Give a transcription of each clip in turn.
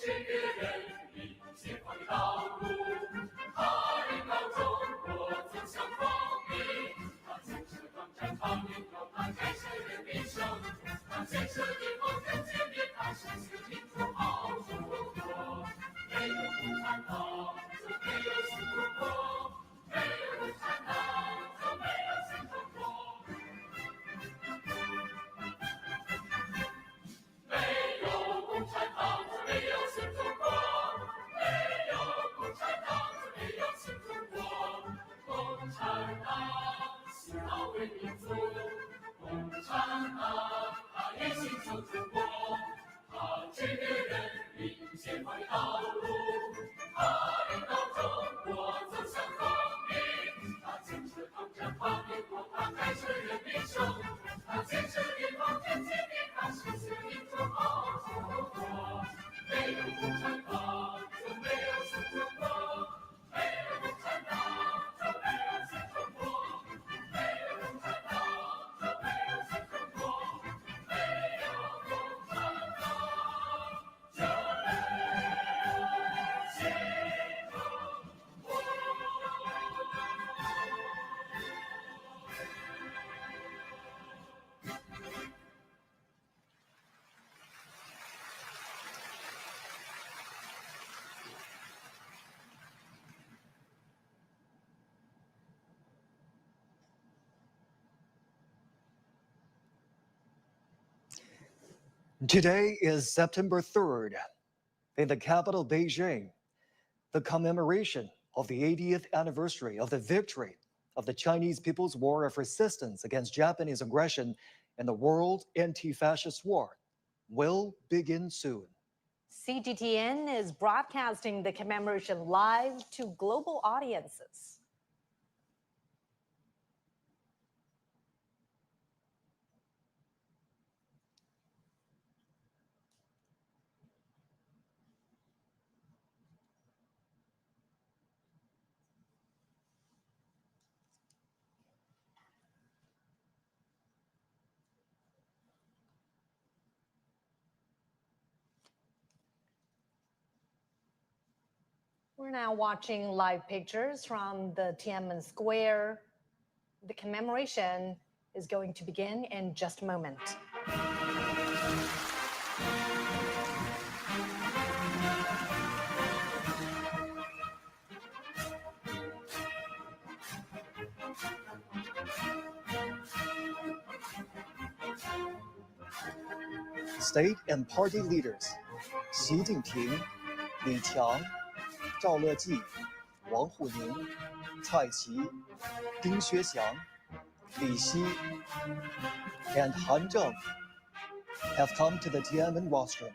这个人民解放的道路，他领导中国走向光明。他建设抗战抗英后，他建设人民生活，他建设地方人民民，他实现民主好中国。没有共产党，就没有新中国；没有共产党，就没有新中国。没有共产党，就没有新中国；没有共产党，就没有新中国。共产党洗脑为民族，共产党他也信守中国，他指给人民解放的道路，他领导中国走向光明。他建设抗战抗英后，他改善人民生活，他建设地方人民民，他实现民主好中国。没有共产党，就没有新中国；没有共产党，就没有新中国；没有共产党，就没有新中国；没有共产党，就没有新中国。Today is September 3rd. In the capital, Beijing, the commemoration of the 80th anniversary of the victory of the Chinese People's War of Resistance against Japanese aggression in the World Anti-Fascist War will begin soon. CGTN is broadcasting the commemoration live to global audiences. We're now watching live pictures from the Tiananmen Square. The commemoration is going to begin in just a moment. State and party leaders Xi Jinping, Li Qiang, Zhao Leji, Wang Huning, Cai Qi, Ding Xuexiang, Li Xi, and Han Zheng have come to the Tiananmen rostrum.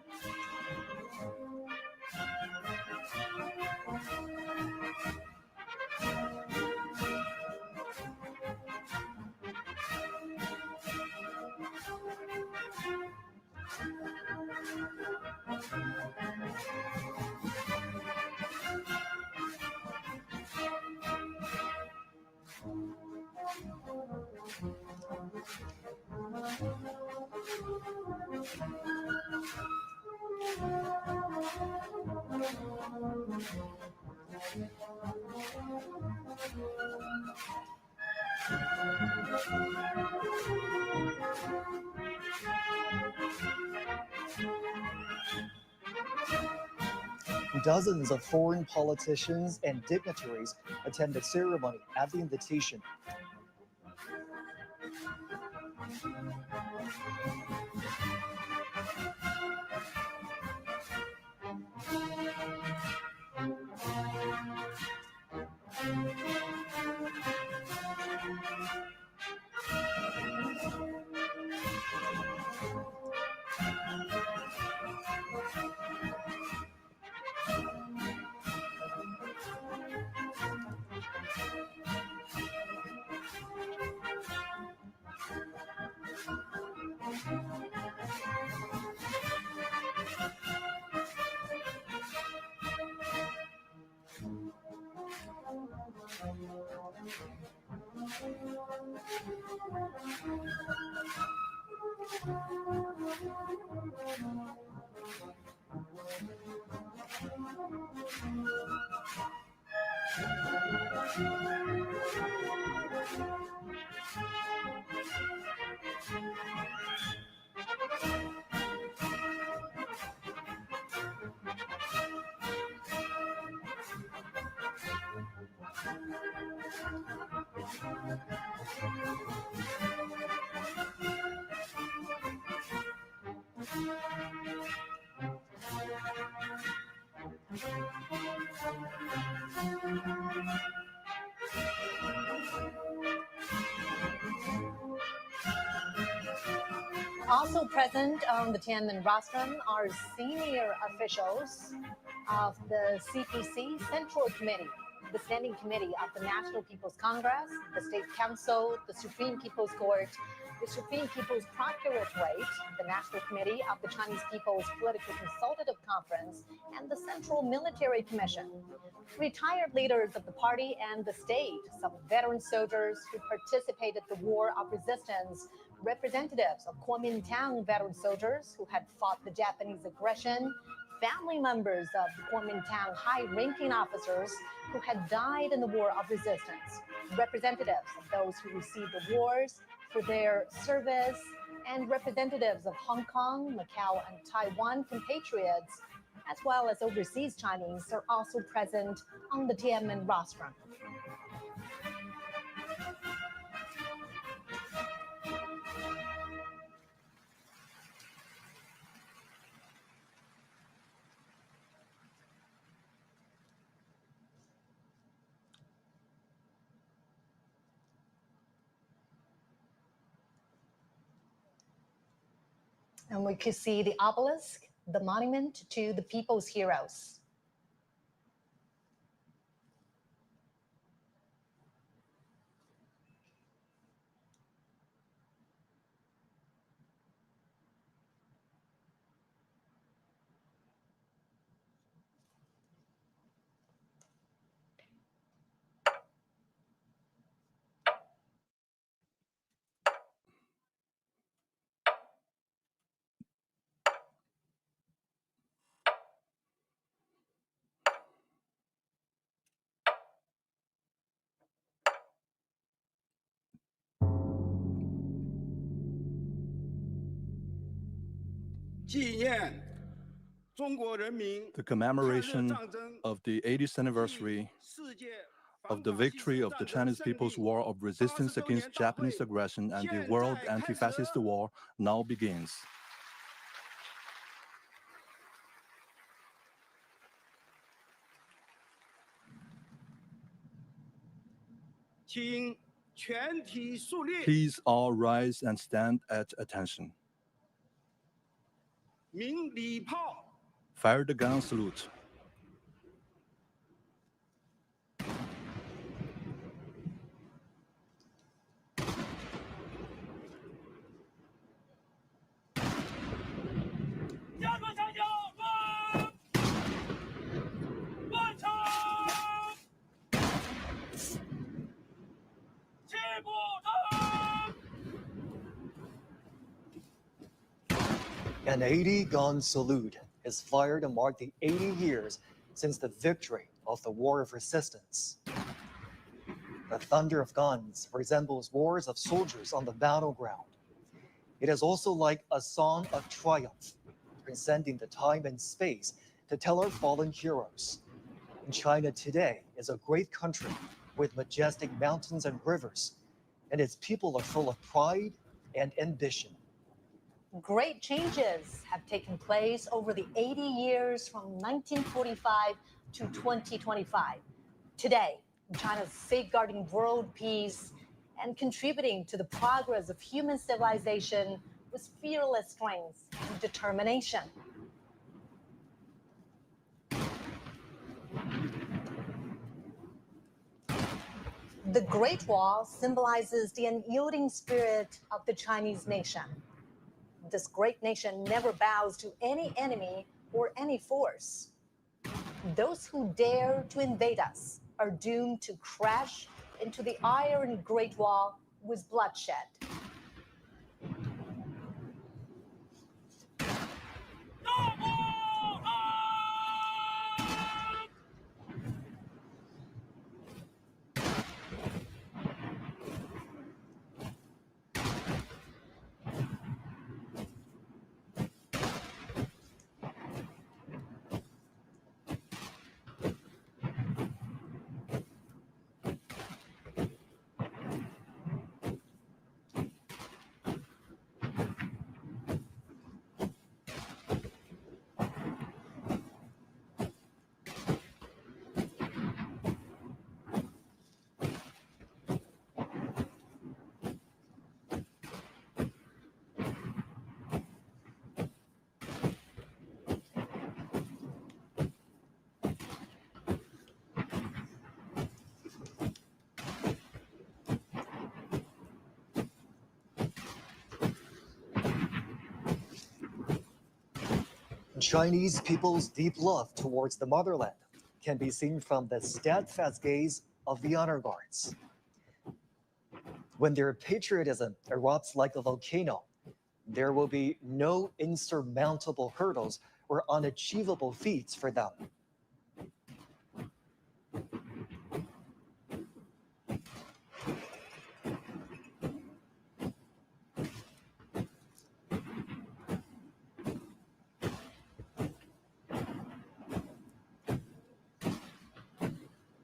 Dozens of foreign politicians and dignitaries attend the ceremony at the invitation. Also present on the Tiananmen rostrum are senior officials of the CPC Central Committee, the Standing Committee of the National People's Congress, the State Council, the Supreme People's Court, the Supreme People's Procuratorate, the National Committee of the Chinese People's Political Consultative Conference, and the Central Military Commission. Retired leaders of the party and the state, some veteran soldiers who participated in the War of Resistance, representatives of Kuomintang veteran soldiers who had fought the Japanese aggression, family members of the Kuomintang high-ranking officers who had died in the War of Resistance, representatives of those who received awards for their service, and representatives of Hong Kong, Macau, and Taiwan compatriots, as well as overseas Chinese, are also present on the Tiananmen rostrum. And we could see the obelisk, the monument to the people's heroes. The commemoration of the 80th anniversary of the victory of the Chinese People's War of Resistance against Japanese aggression and the World Anti-Fascist War now begins. Please all rise and stand at attention. Fire the gun salute. An 80-gun salute is fired to mark the 80 years since the victory of the War of Resistance. The thunder of guns resembles roars of soldiers on the battleground. It is also like a song of triumph, transcending the time and space to tell our fallen heroes. And China today is a great country with majestic mountains and rivers, and its people are full of pride and ambition. Great changes have taken place over the 80 years from 1945 to 2025. Today, China is safeguarding world peace and contributing to the progress of human civilization with fearless strength and determination. The Great Wall symbolizes the unyielding spirit of the Chinese nation. This great nation never bows to any enemy or any force. Those who dare to invade us are doomed to crash into the Iron Great Wall with bloodshed. Chinese people's deep love towards the motherland can be seen from the steadfast gaze of the honor guards. When their patriotism erupts like a volcano, there will be no insurmountable hurdles or unachievable feats for them.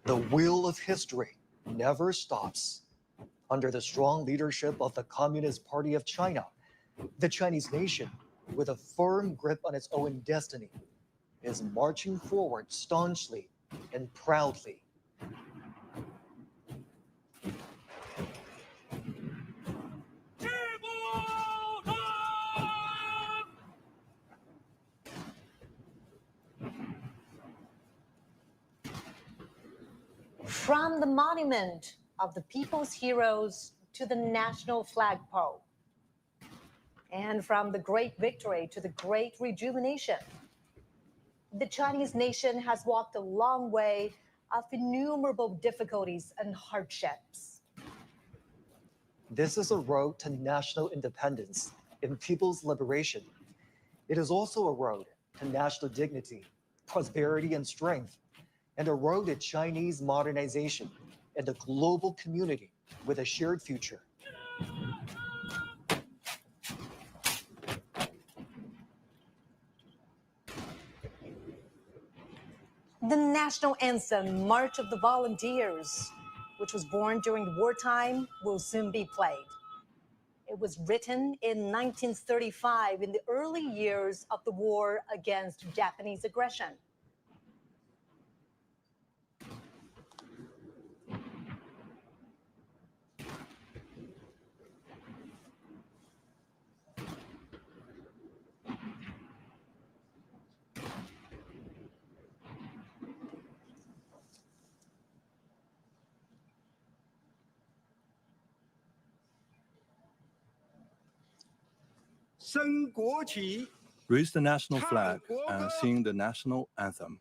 The wheel of history never stops. Under the strong leadership of the Communist Party of China, the Chinese nation, with a firm grip on its own destiny, is marching forward staunchly and proudly. From the monument of the people's heroes to the national flagpole, and from the great victory to the great rejuvenation, the Chinese nation has walked a long way of innumerable difficulties and hardships. This is a road to national independence and people's liberation. It is also a road to national dignity, prosperity, and strength, and a road to Chinese modernization and a global community with a shared future. The national anthem, March of the Volunteers, which was born during wartime, will soon be played. It was written in 1935 in the early years of the war against Japanese aggression. Raise the national flag and sing the national anthem.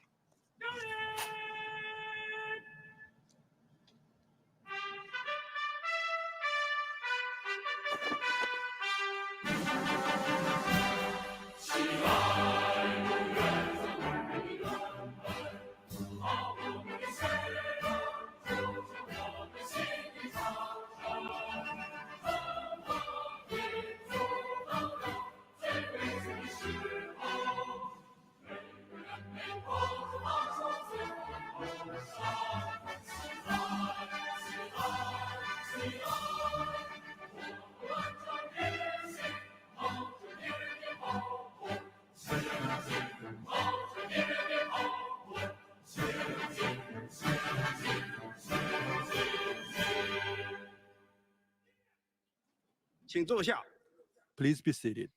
Please be seated.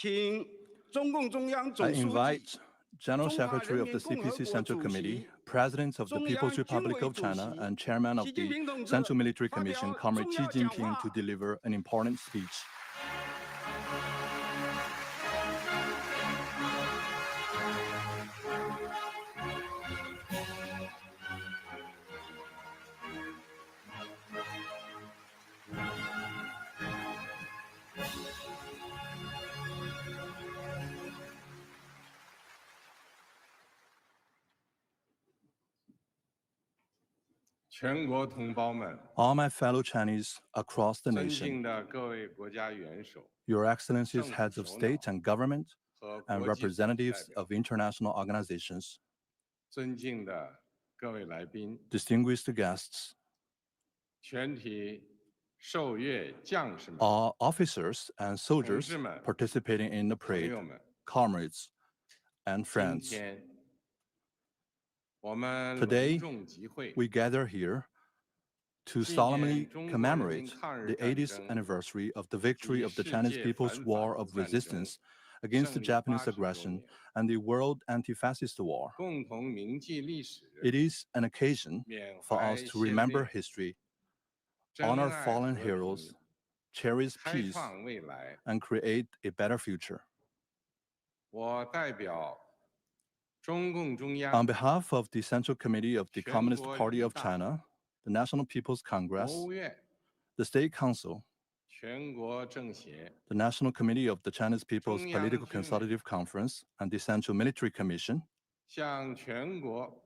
I invite General Secretary of the CPC Central Committee, President of the People's Republic of China, and Chairman of the Central Military Commission, Comrade Xi Jinping, to deliver an important speech. All my fellow Chinese across the nation, Your Excellencies, heads of state and government, and representatives of international organizations, distinguished guests, all officers and soldiers participating in the parade, comrades and friends. Today, we gather here to solemnly commemorate the 80th anniversary of the victory of the Chinese People's War of Resistance against the Japanese aggression and the World Anti-Fascist War. It is an occasion for us to remember history, honor fallen heroes, cherish 开 peace 创未来。 and create a better future. 我代表中共中 On 央、 behalf of the Central Committee of the 全 Communist 国 Party 人 of 大、 China, the National People's 国 Congress, 务院、 the State Council, 全国政协、 the National Committee of the Chinese People's 中央 Political 军委 Consultative Conference, and the Central Military Commission, 向全国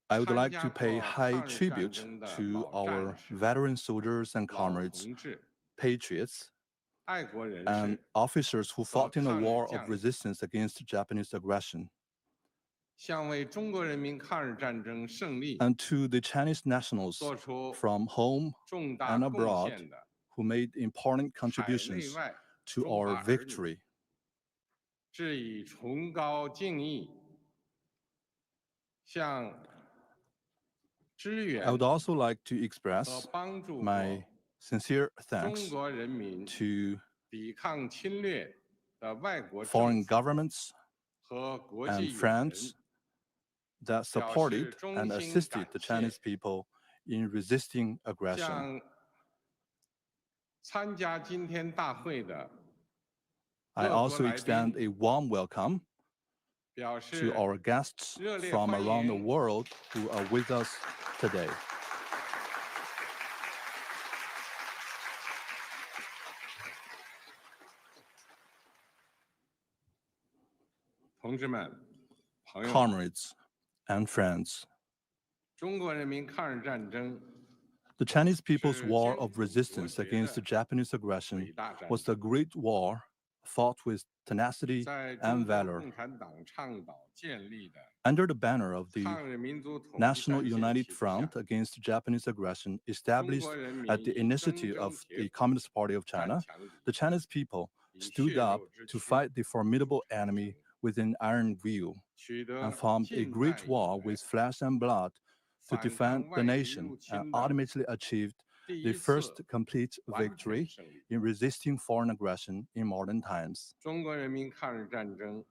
I would 参 like 加 to pay 过 high 抗日战 tribute 争的 to 老 our 战士、 veteran soldiers and 老 comrades, 同志、 patriots, 爱国人 and 士 officers who fought in the 抗日 war of 将领， resistance against Japanese aggression, 向为中国人民抗日战争胜利 and to the Chinese nationals 做出 from home 重大 and 贡 abroad 献的 who made important 海内 contributions 外 to 中 our 华儿女 victory. 致以崇高敬意，向支 I 援 would also like to 和 express 帮助过 my sincere 中 thanks 国人民 to 抵抗侵略的外国政 foreign 府 governments 和国 and 际友人， friends that supported and assisted the Chinese people in resisting aggression. 向参加今天大会的 I 各国 also 来 extend 宾 a warm welcome 表 to 示 our guests 热烈 from 欢 around the 迎 world who are with us today. 同志们、朋友们， Comrades and friends, 中国人民抗日战争 the Chinese people's 是 war 艰 of 苦夺 resistance 决 against the 的 Japanese 伟 aggression 大战 was 争， the great war fought with tenacity 在中 and 国 valor 共产党倡导建立的 under the banner of the 抗日民族统一 National 战线 United 体制下， Front against Japanese aggression 中 established 国人民 at the 以 initiative 铮铮 of 铁 the 骨 Communist Party of 战 China, 强敌， the Chinese people 以 stood 血 up 肉之 to 躯 fight the 筑 formidable 成 enemy within iron will 取得 and formed a 近 great 代以 war 来 with flesh and blood to 反 defend 抗 the 外敌 nation 入 and 侵的 ultimately achieved 第 the 一 first 次 complete 完全 victory 胜利。 in resisting foreign aggression in modern times. 中国人民抗日战争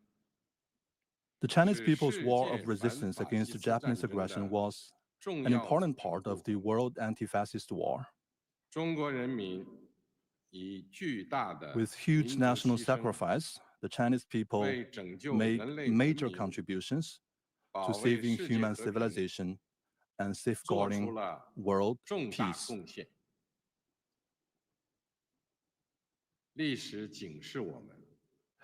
The Chinese 是 people's 世 war 界 of 反 resistance 法 against 西 the 斯战 Japanese 争 aggression 的 was 重 an 要 important 组成 part 部 of the 分。 world anti-fascist war. 中国人民以巨大的 With 民 huge 族 national 牺牲， sacrifice, the Chinese people 为拯救 made 人类文 major 明， contributions 保 to 卫 saving 世界 human 和平， civilization and 做出 safeguarding 了 world 重大 peace. 贡献。历史警示我们，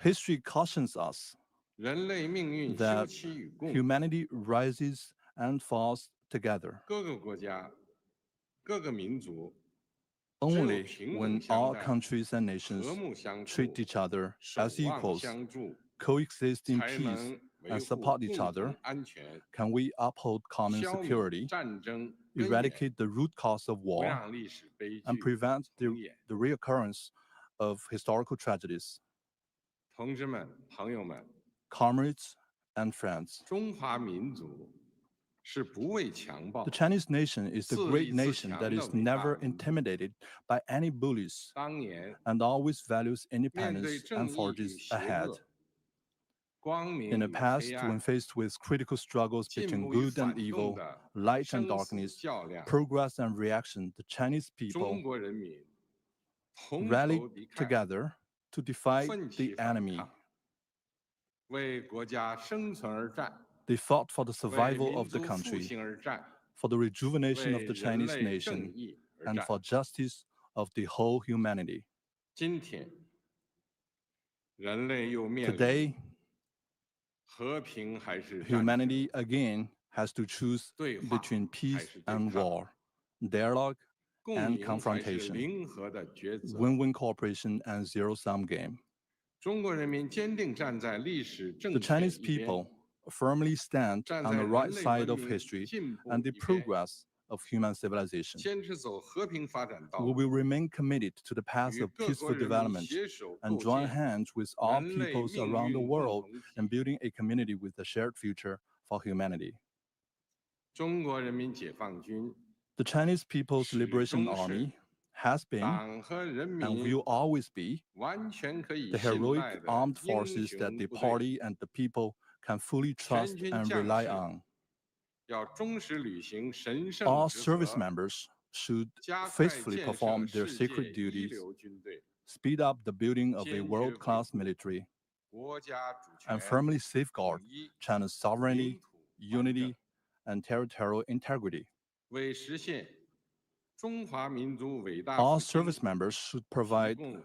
History cautions us 人类命运休 that 戚与共， humanity rises and falls together 各个国家、各个民族只有 only 平 when 等相 all 待、 countries and nations 和睦相处、 treat each other 守 as 望 equals, 相助， coexist in 才 peace, 能维 and 护 support each 共 other, 同安全， can we uphold common 消弭 security, 战争根源， eradicate the root cause of 不 war, 让历史悲 and 剧 prevent 重演。 the reoccurrence of historical tragedies. 同志们、朋友们， Comrades and friends, 中华民族是不畏强暴 the，Chinese nation is the 自 great 立自 nation 强 that 的 is 伟大 never 民族。 intimidated by any bullies 当年 and always values 面对 independence 正 and 义与 forges 邪 ahead. 恶、光明 In the 与 past, 黑 when 暗、 faced with critical struggles 进 between 步与 good and 反动 evil, 的 light and 生死 darkness, 较量， progress and reaction, the Chinese 中 people 国人民同 rallied 仇敌忾， together to defy 奋 the 起反 enemy. 抗，为国家生存而战， They fought for the 为 survival 民 of the 族复 country, 兴而战， for the rejuvenation 为 of the 人 Chinese 类正 nation, 义而 and 战。 for justice of the whole humanity. 今天，人类又面临 Today, 和平还是战争， humanity again has to choose 对话 between 还 peace 是对 and 抗， war, dialogue 共 and 赢还是 confrontation, 零和的抉择。 win-win cooperation and zero-sum game. 中国人民坚定站在历史 The 正确 Chinese 一边， people firmly stand 站 on 在 the right 人类 side 文 of 明 history 进步 and the 一边， progress of human civilization. 坚持走和平发展道 We 路， will remain committed to the path 与 of 各 peaceful 国人民 development 携手 and 构 join 建 hands with all 人类 peoples 命 around the 运共 world 同体。 and building a community with a shared future for humanity. 中国人民解放军 The Chinese People's 始 Liberation 终是 Army has been 党和人 and 民 will always be 完全可以 the 信 heroic 赖的 armed 英 forces that 雄 the 部队。 party and the people can fully 全 trust 军 and 将 rely 士 on. 要忠实履行神圣 All 职 service 责， members should 加快 faithfully 建 perform 设 their 世界 sacred 一 duties, 流军队， speed up the building of a 坚决 world-class 维护 military, 国家主 and 权、 firmly safeguard 统一、 China's sovereignty, 领土完整， unity, and territorial integrity. 为实现中华民族伟大 All 复兴 service members should 提 provide 供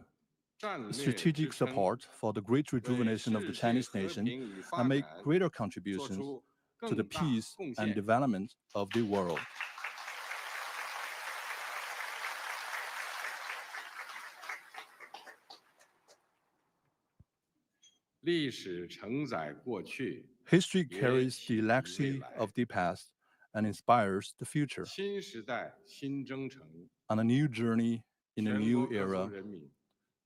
战略支 strategic 撑， support for the great 为 rejuvenation of the 世界 Chinese 和 nation 平与发 and make 展 greater 做 contributions 出 to the 更大 peace 贡 and 献。 development of the world. 历史承载过去， History 也 carries 启 the 迪 legacy 未来。 of the past and inspires the future. 新时代新征程， On a new journey in a 全 new 国各族 era, 人民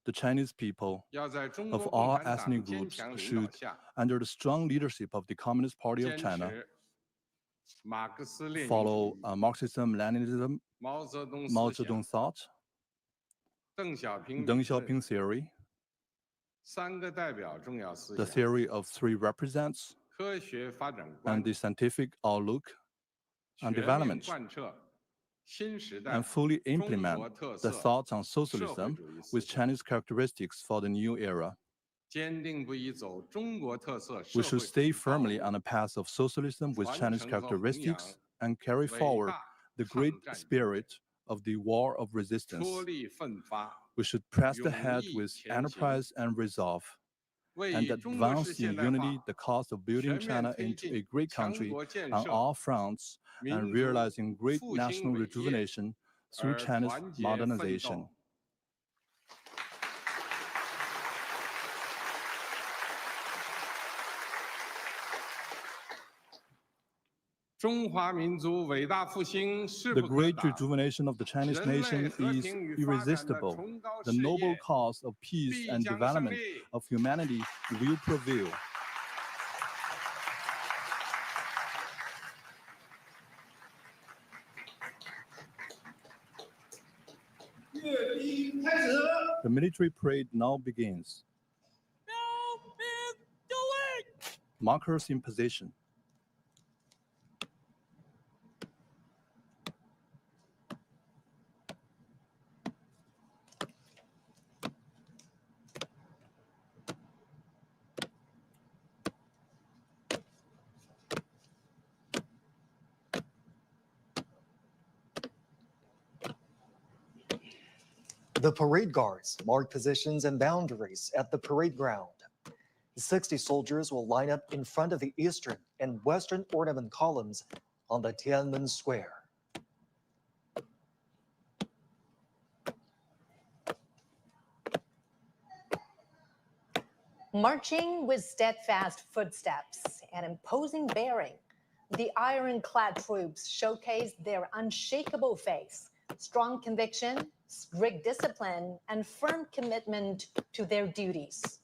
the Chinese people 要在中 of 国共 all 产党 ethnic 坚 groups 强领导 should, 下， under the strong leadership of the Communist Party of 坚 China, 持马克思列宁主 follow 义、 Marxism, Leninism, 毛泽东 Mao 思想、 Zedong thought, 邓小平 Deng 理论 Xiaoping theory, 三个代表重要思 the 想、 theory of three represents, 科学发展观 and the scientific outlook 全 and 面 development, 贯彻新时代 and fully 中 implement 国特 the 色 thoughts on 社会 socialism 主义思 with 想， Chinese characteristics for the new era. 坚定不移走中国特色社 We 会 should 主 stay 义道 firmly 路， on a path of socialism with 传 Chinese 承和弘扬 characteristics and carry 伟 forward 大 the 抗 great 战精神， spirit of the war of 出 resistance. 力奋发， We should press the 勇 head 毅 with 前行， enterprise and resolve, 为 and 以中国式 advance 现 in 代化 unity the cause of building 全面 China 推 into a 进 great 强 country 国建 on 设 all fronts 民 and 族 realizing great 复兴 national 伟业 rejuvenation through 而 China's 团结奋 modernization. 斗。中华民族伟大复兴势 The 不可 great 挡， rejuvenation of the Chinese 人类 nation 和 is 平与发展的 irresistible. 崇高 The 事 noble 业 cause of peace 必 and 将胜 development 利。 of humanity will prevail. The military parade now begins. Markers in position. The parade guards mark positions and boundaries at the parade ground. 60 soldiers will line up in front of the eastern and western ornament columns on the Tiananmen Square. Marching with steadfast footsteps and imposing bearing, the ironclad troops showcase their unshakable faith, strong conviction, strict discipline, and firm commitment to their duties.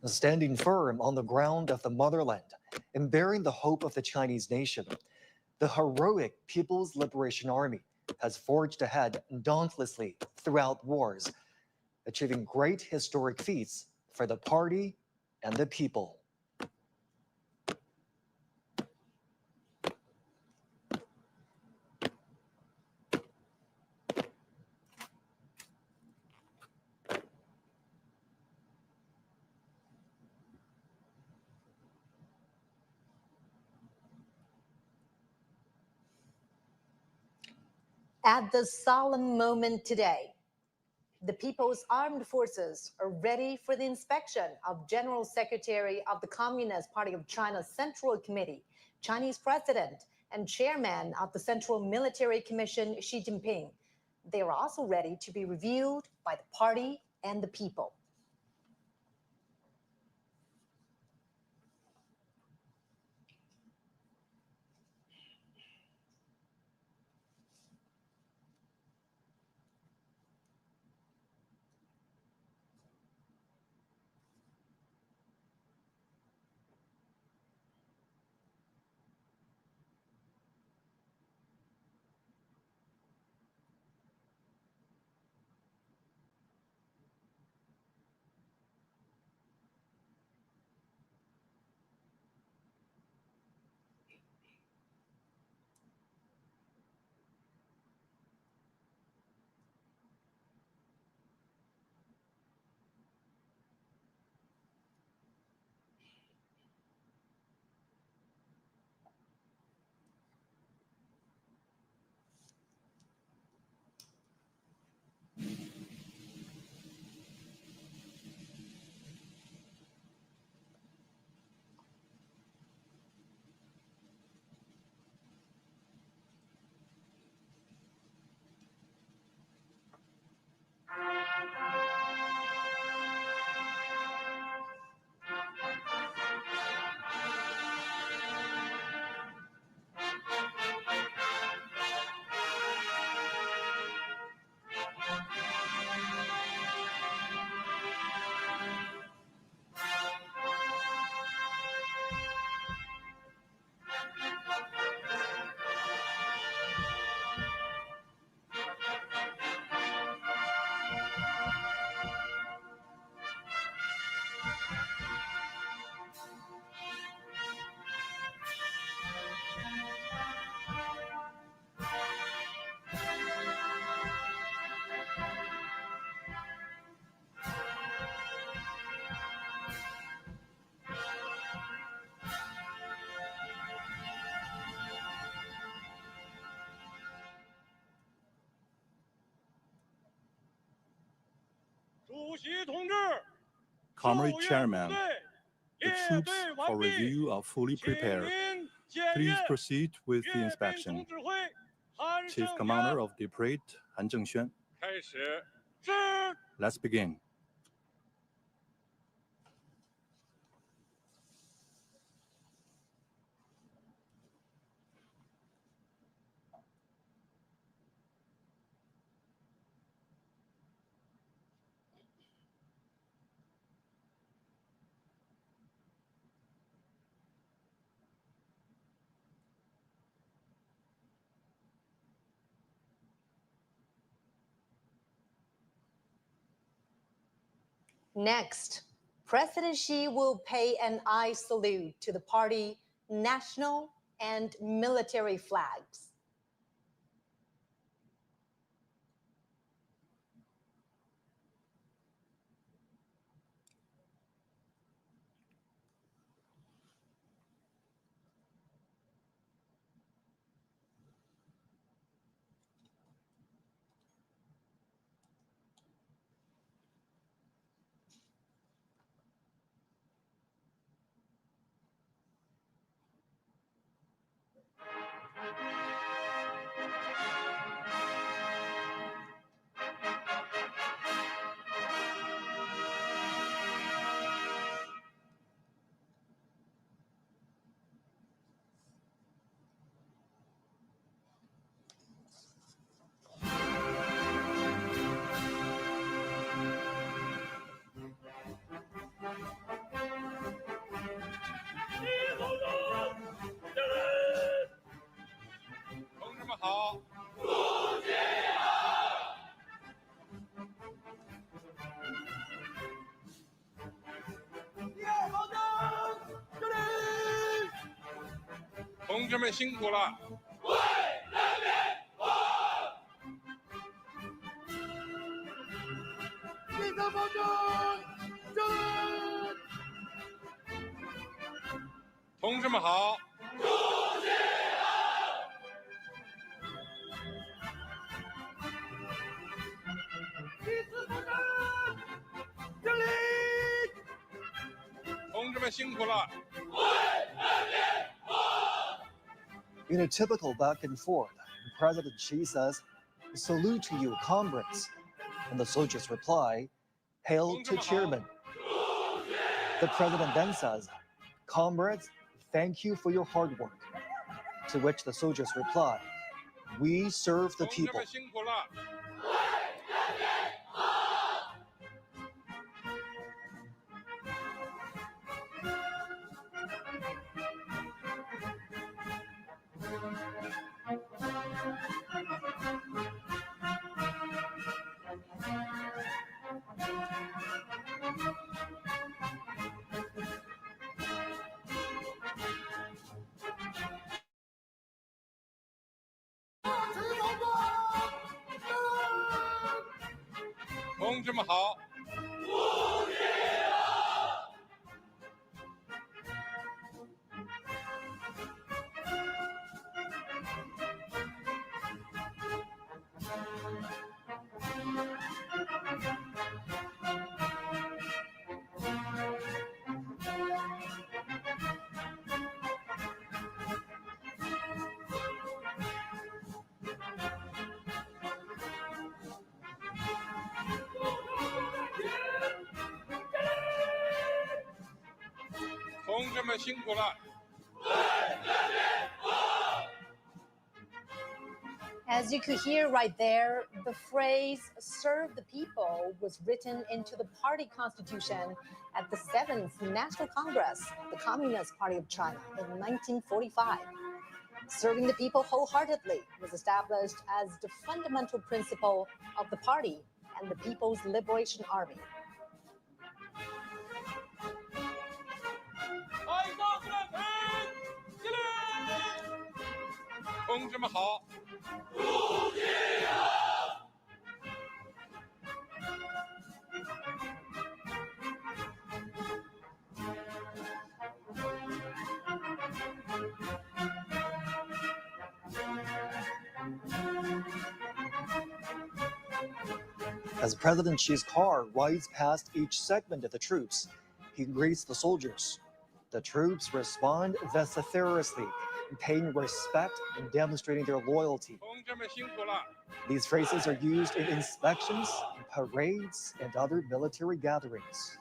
Standing firm on the ground of the motherland and bearing the hope of the Chinese nation, the heroic People's Liberation Army has forged ahead dauntlessly throughout wars, achieving great historic feats for the party and the people. At this solemn moment today, the People's Armed Forces are ready for the inspection of General Secretary of the Communist Party of China's Central Committee, Chinese President, and Chairman of the Central Military Commission, Xi Jinping. They are also ready to be reviewed by the party and the people. Comrade Chairman, the troops for review are fully prepared. Please proceed with the inspection. Chief Commander of the Parade, Han Zhengxuan. Let's begin. Next, President Xi will pay an eye salute to the party national and military flags. In a typical back and forth, President Xi says, "Salute to you, comrades." And the soldiers reply, "Hail to Chairman." The president then says, "Comrades, thank you for your hard work." To which the soldiers reply, "We serve the people." As you could hear right there, the phrase "serve the people" was written into the party constitution at the 7th National Congress, the Communist Party of China, in 1945. Serving the people wholeheartedly was established as the fundamental principle of the party and the People's Liberation Army. As President Xi's car rides past each segment of the troops, he greets the soldiers. The troops respond vociferously, paying respect and demonstrating their loyalty. 同志们辛苦了。 These phrases are used in inspections, parades, and other military gatherings.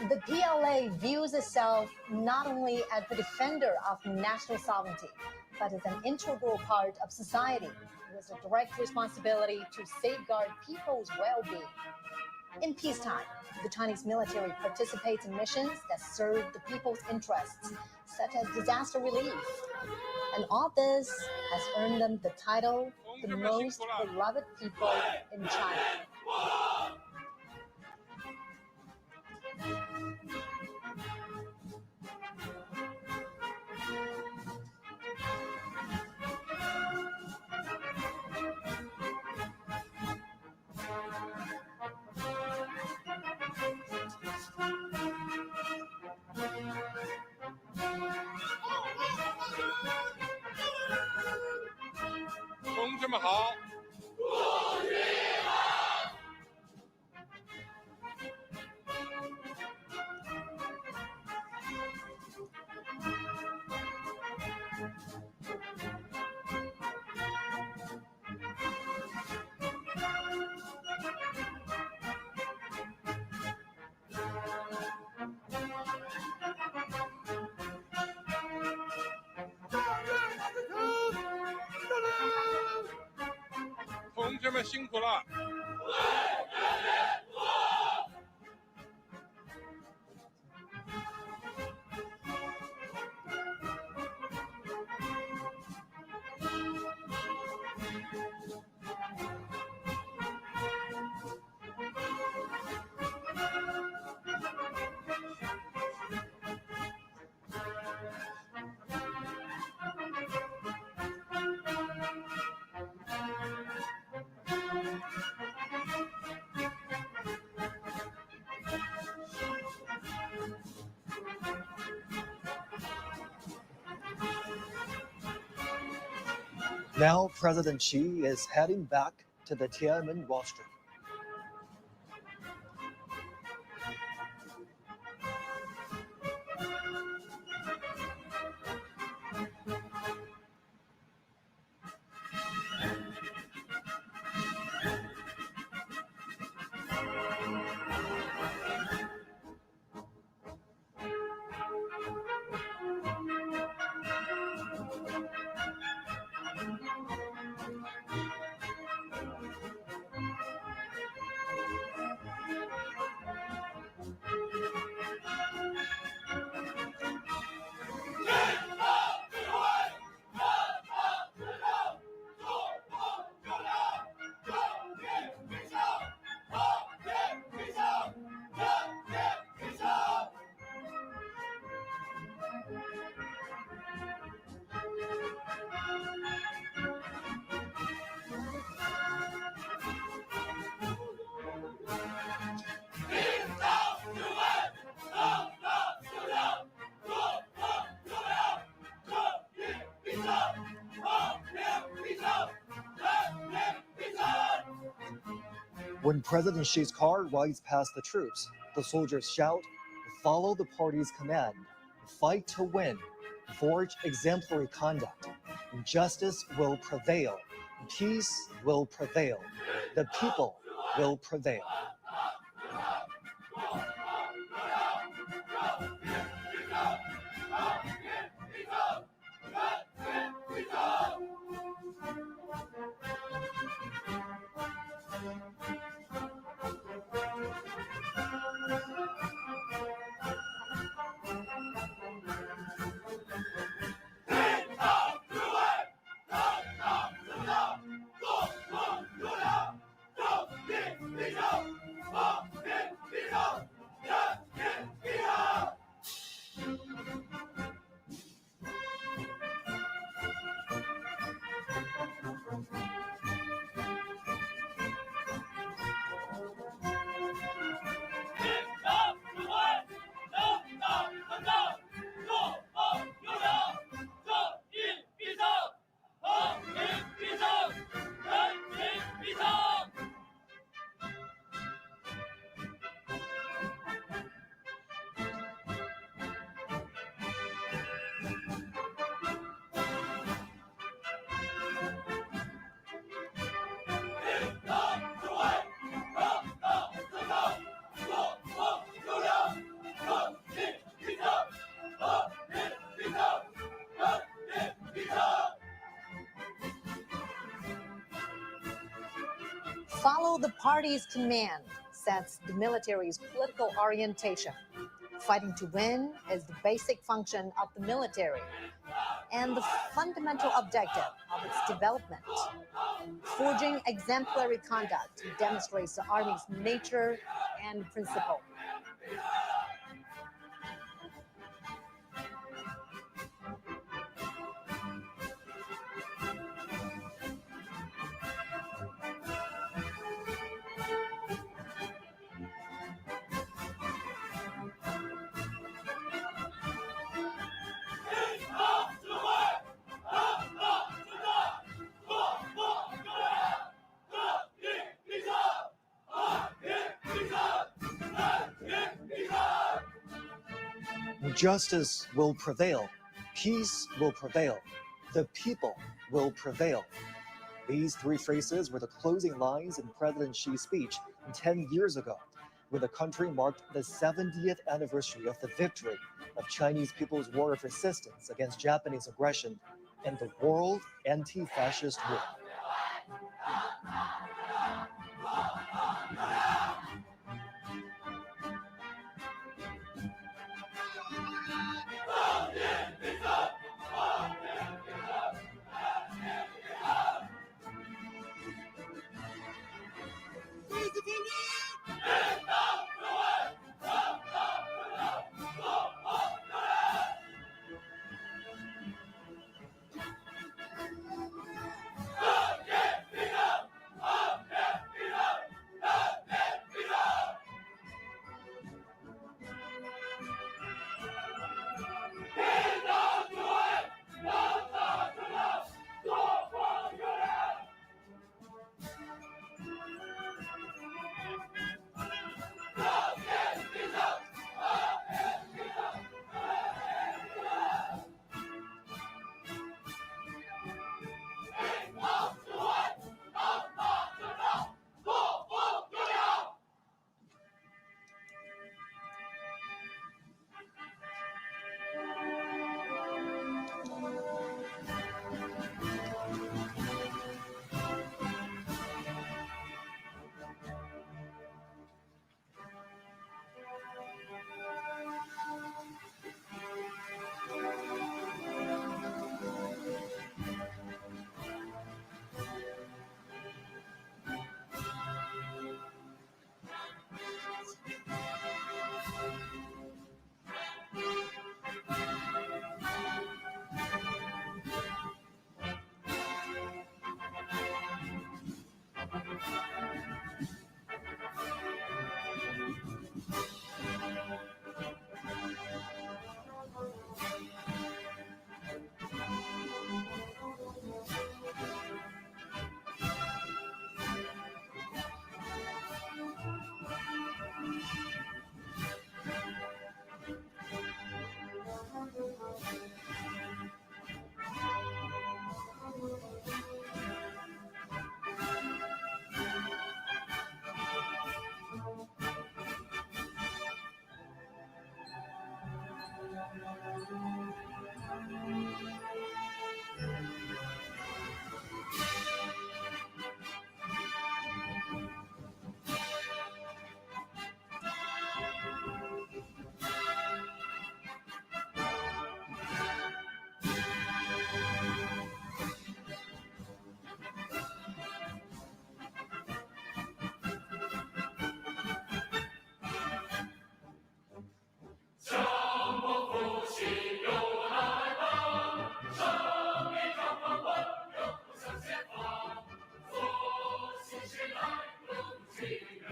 The PLA views itself not only as the defender of national sovereignty, but as an integral part of society with a direct responsibility to safeguard people's well-being. In peacetime, the Chinese military participates in missions that serve the people's interests, such as disaster relief. And all this has earned them the title, the most beloved people in China. Now President Xi is heading back to the Tiananmen rostrum. When President Xi's car rides past the troops, the soldiers shout, "Follow the party's command, fight to win, forge exemplary conduct. Justice will prevail, peace will prevail, the people will prevail." Follow the party's command sets the military's political orientation. Fighting to win is the basic function of the military and the fundamental objective of its development. Forging exemplary conduct demonstrates the Army's nature and principle. Justice will prevail, peace will prevail, the people will prevail. These three phrases were the closing lines in President Xi's speech 10 years ago, when the country marked the 70th anniversary of the victory of Chinese People's War of Resistance against Japanese aggression and the World Anti-Fascist War.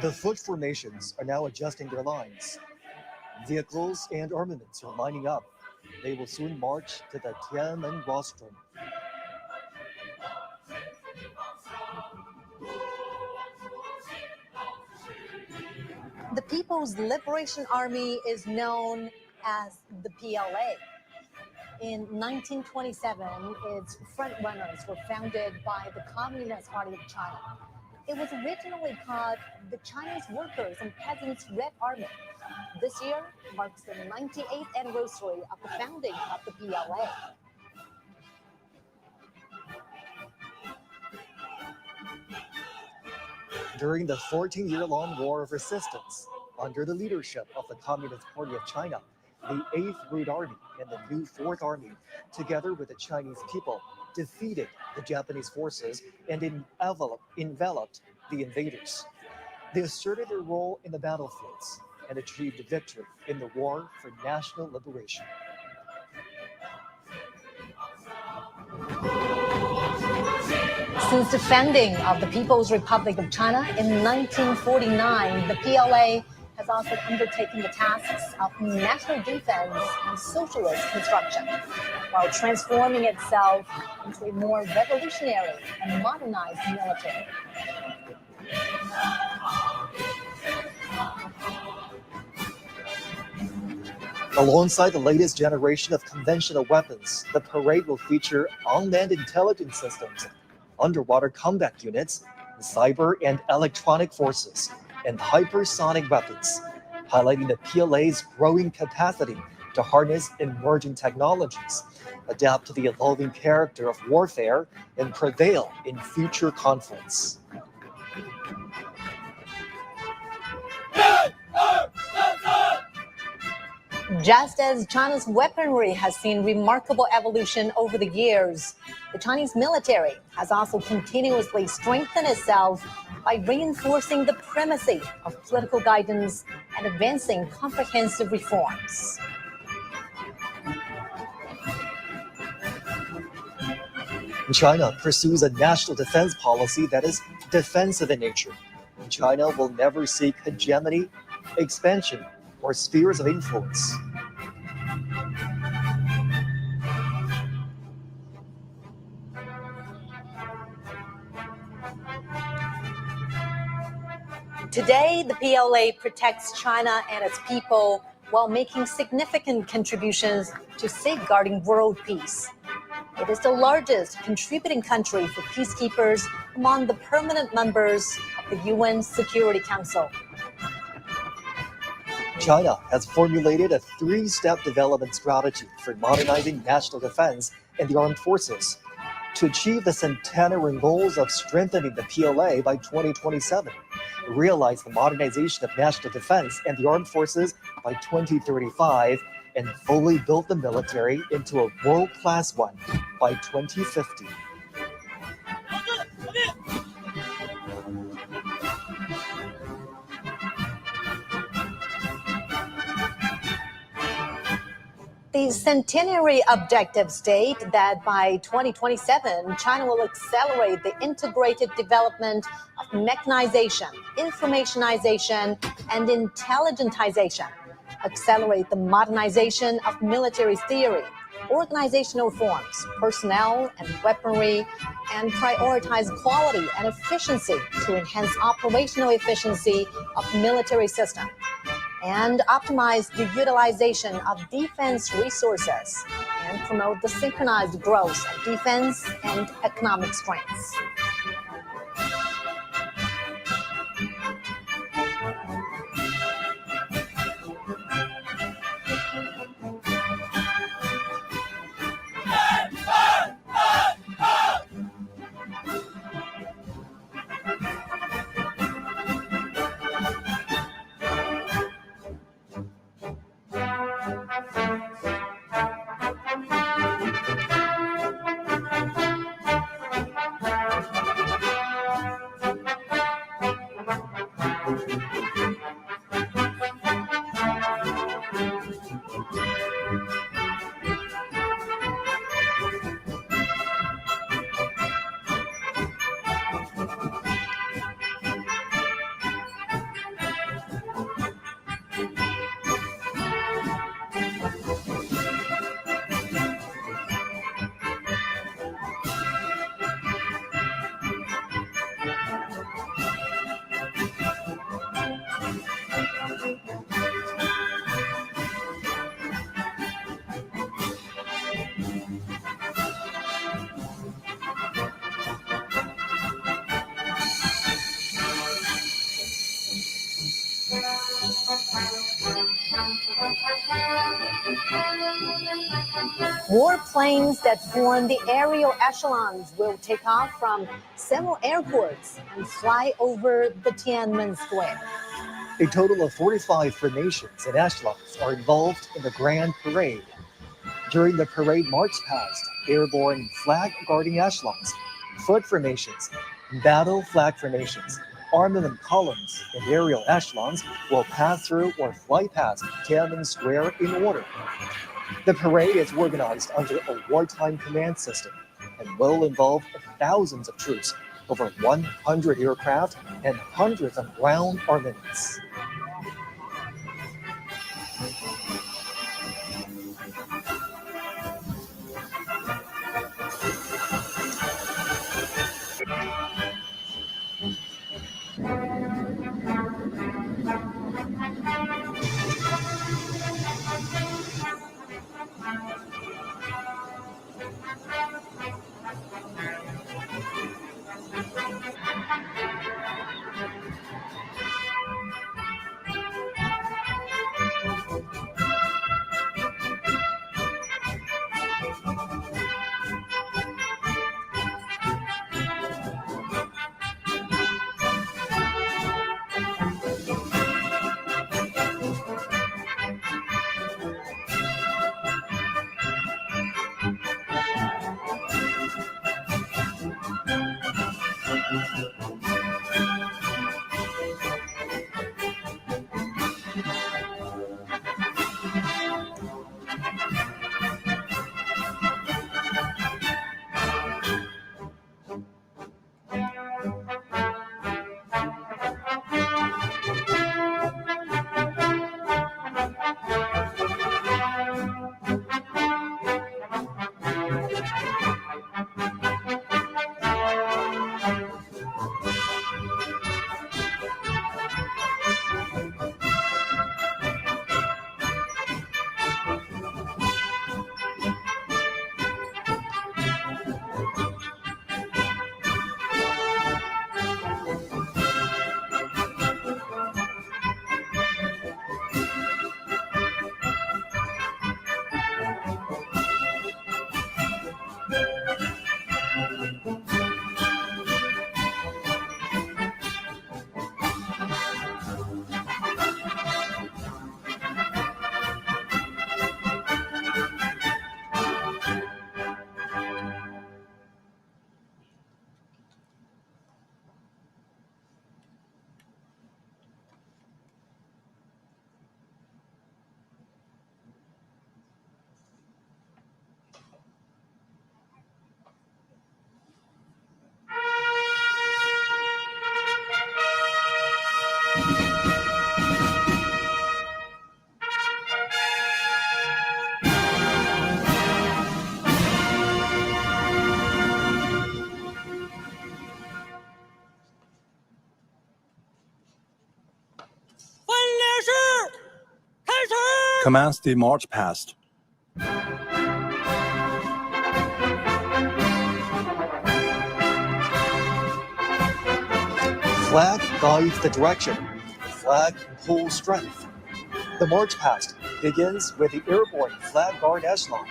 The foot formations are now adjusting their lines. Vehicles and armaments are lining up. They will soon march to the Tiananmen rostrum. The People's Liberation Army is known as the PLA. in 1927, its frontrunners were founded by the Communist Party of China. It was originally called the Chinese Workers and Peasants Red Army. This year marks the 98th anniversary of the founding of the PLA. During the 14-year-long War of Resistance, under the leadership of the Communist Party of China, the 8th Red Army and the new 4th Army, together with the Chinese people, defeated the Japanese forces and enveloped the invaders. They asserted their role in the battlefields and achieved victory in the war for national liberation. Since the founding of the People's Republic of China in 1949, the PLA has also undertaken the tasks of national defense and socialist construction, while transforming itself into a more revolutionary and modernized military. Alongside the latest generation of conventional weapons, the parade will feature unmanned intelligence systems, underwater combat units, cyber and electronic forces, and hypersonic weapons, highlighting the PLA's growing capacity to harness emerging technologies, adapt to the evolving character of warfare, and prevail in future conflicts. Just as China's weaponry has seen remarkable evolution over the years, the Chinese military has also continuously strengthened itself by reinforcing the primacy of political guidance and advancing comprehensive reforms. China pursues a national defense policy that is defensive in nature. China will never seek hegemony, expansion, or spheres of influence. Today, the PLA protects China and its people while making significant contributions to safeguarding world peace. It is the largest contributing country for peacekeepers among the permanent members of the UN Security Council. China has formulated a three-step development strategy for modernizing national defense and the armed forces to achieve the centenarian goals of strengthening the PLA by 2027, realize the modernization of national defense and the armed forces by 2035, and fully build the military into a world-class one by 2050. The centenary objectives state that by 2027, China will accelerate the integrated development of mechanization, informationization, and intelligentization, accelerate the modernization of military theory, organizational reforms, personnel and weaponry, and prioritize quality and efficiency to enhance operational efficiency of military systems, and optimize the utilization of defense resources and promote the synchronized growth of defense and economic strengths. More planes that form the aerial echelons will take off from several airports and fly over the Tiananmen Square. A total of 45 formations and echelons are involved in the Grand Parade. During the parade march past airborne flag-guarding echelons, foot formations, battle flag formations, armament columns, and aerial echelons will pass through or fly past Tiananmen Square in order. The parade is organized under a wartime command system and will involve thousands of troops, over 100 aircraft, and hundreds of ground armaments. Commence the march past. Flag guides the direction. Flag pulls strength. The march past begins with the airborne flag guard echelon.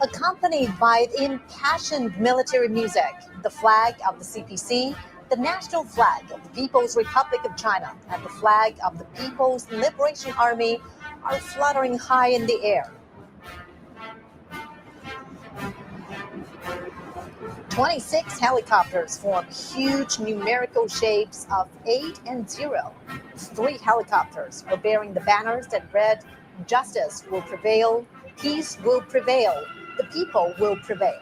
Accompanied by impassioned military music, the flag of the CPC, the national flag of the People's Republic of China, and the flag of the People's Liberation Army are fluttering high in the air. 26 helicopters form huge numerical shapes of 8 and 0. 3 helicopters are bearing the banners that read, "Justice will prevail, peace will prevail, the people will prevail."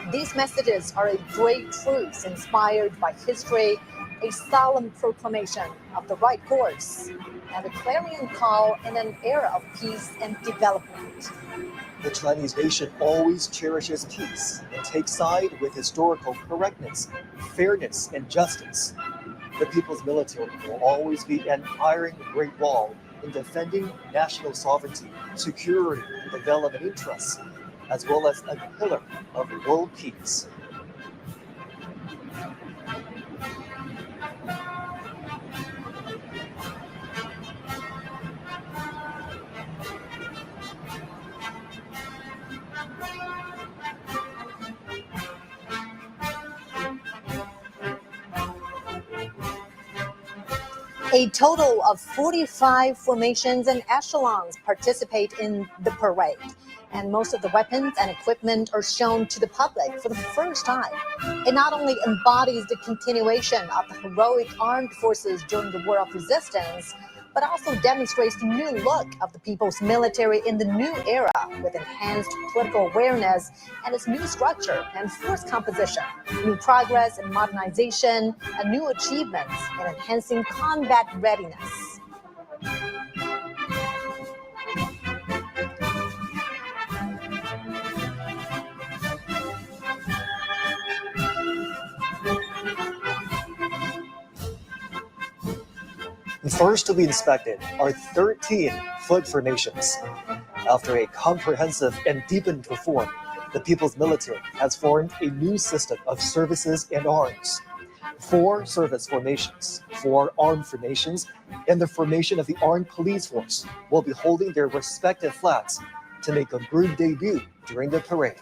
These messages are a great truce inspired by history, a solemn proclamation of the right course, and a clarion call in an era of peace and development. The Chinese nation always cherishes peace and takes side with historical correctness, fairness, and justice. The people's military will always be an iron great wall in defending national sovereignty, security, and development interests, as well as a pillar of world peace. A total of 45 formations and echelons participate in the parade, and most of the weapons and equipment are shown to the public for the first time. It not only embodies the continuation of the heroic armed forces during the War of Resistance, but also demonstrates the new look of the people's military in the new era with enhanced political awareness and its new structure and force composition, new progress and modernization, and new achievements in enhancing combat readiness. First to be inspected are 13 foot formations. After a comprehensive and deepened reform, the People's Military has formed a new system of services and arms. 4 service formations, 4 armed formations, and the formation of the Armed Police Force will be holding their respective flags to make a group debut during the parade.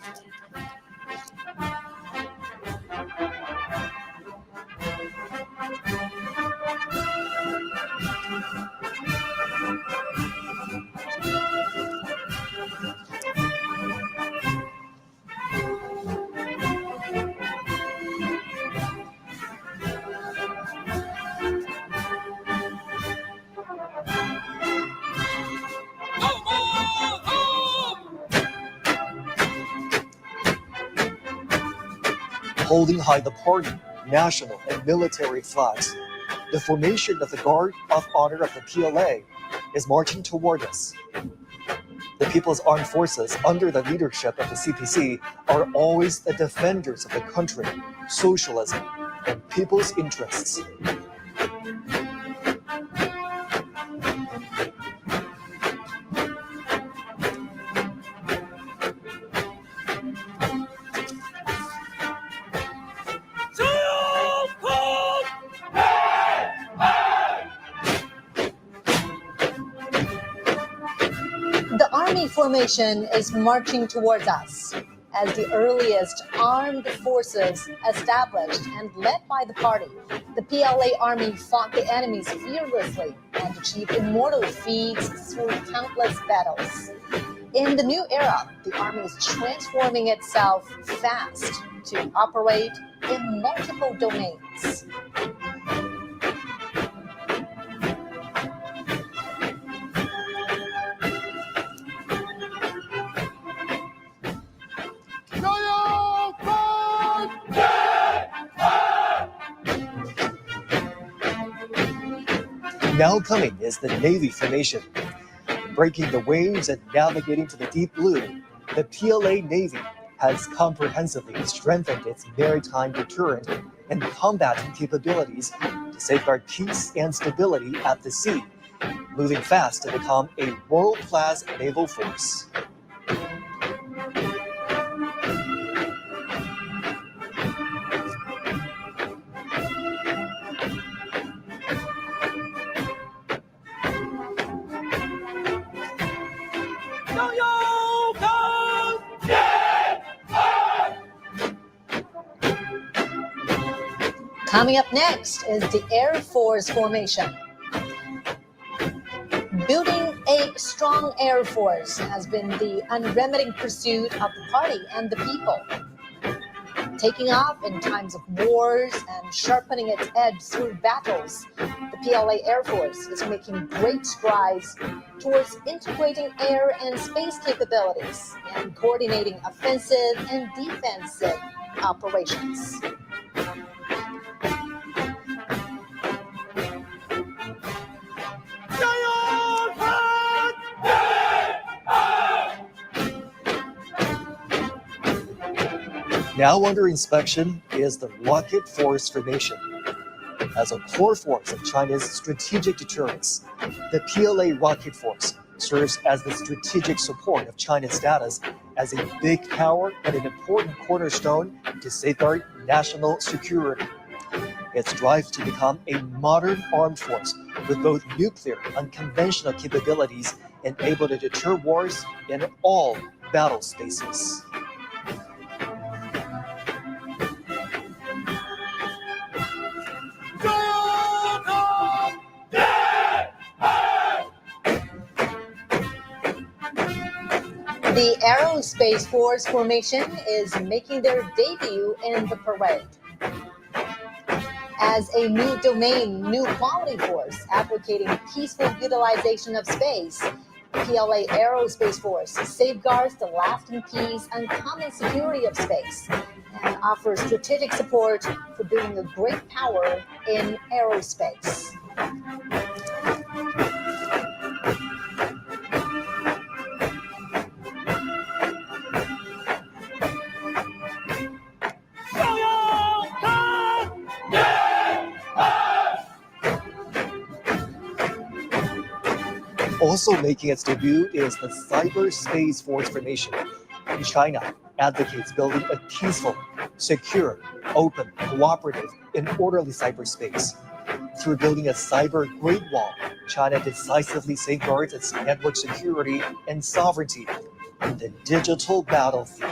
Holding high the party, national, and military flags, the formation of the Guard of Honor of the PLA is marching toward us. The People's Armed Forces, under the leadership of the CPC, are always the defenders of the country, socialism, and people's interests. The Army formation is marching towards us as the earliest armed forces established and led by the party. The PLA Army fought the enemies fearlessly and achieved immortal feats through countless battles. In the new era, the Army is transforming itself fast to operate in multiple domains. Now coming is the Navy formation. Breaking the waves and navigating to the deep blue, the PLA Navy has comprehensively strengthened its maritime deterrent and combating capabilities to safeguard peace and stability at the sea, moving fast to become a world-class naval force. Coming up next is the Air Force formation. Building a strong Air Force has been the unremitting pursuit of the party and the people. Taking off in times of wars and sharpening its edge through battles, the PLA Air Force is making great strides towards integrating air and space capabilities and coordinating offensive and defensive operations. Now under inspection is the Rocket Force formation. As a core force of China's strategic deterrence, the PLA Rocket Force serves as the strategic support of China's status as a big power and an important cornerstone to safeguard national security. Its drive to become a modern armed force with both nuclear and conventional capabilities and able to deter wars in all battle spaces. The Aerospace Force formation is making their debut in the parade. As a new domain, new quality force advocating peaceful utilization of space, PLA Aerospace Force safeguards the lasting peace and common security of space and offers strategic support for being a great power in aerospace. Also making its debut is the Cyberspace Force formation. China advocates building a peaceful, secure, open, cooperative, and orderly cyberspace. Through building a cyber Great Wall, China decisively safeguards its network security and sovereignty in the digital battlefield.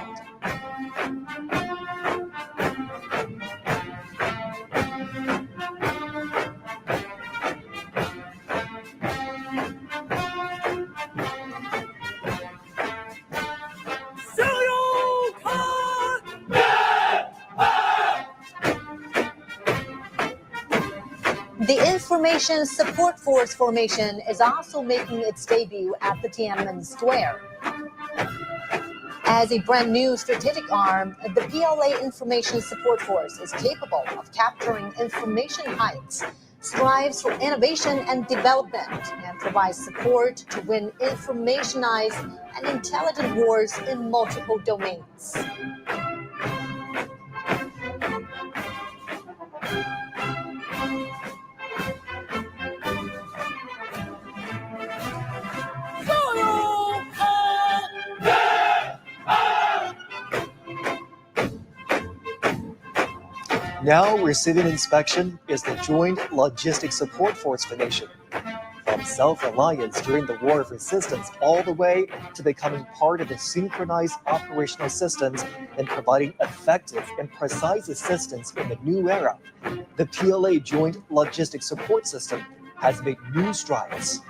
The Information Support Force formation is also making its debut at the Tiananmen Square. As a brand new strategic arm, the PLA Information Support Force is capable of capturing information heights, strives for innovation and development, and provides support to win informationized and intelligent wars in multiple domains. Now receiving inspection is the Joint Logistics Support Force formation. From self-reliance during the War of Resistance all the way to becoming part of the synchronized operational systems and providing effective and precise assistance in the new era, the PLA Joint Logistics Support System has made new strides.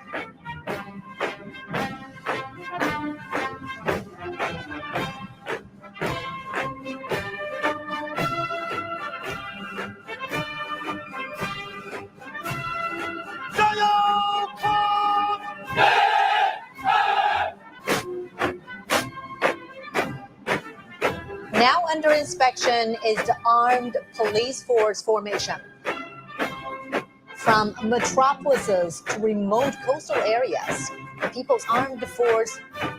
Now under inspection is the Armed Police Force formation. From metropolises to remote coastal areas, the People's Armed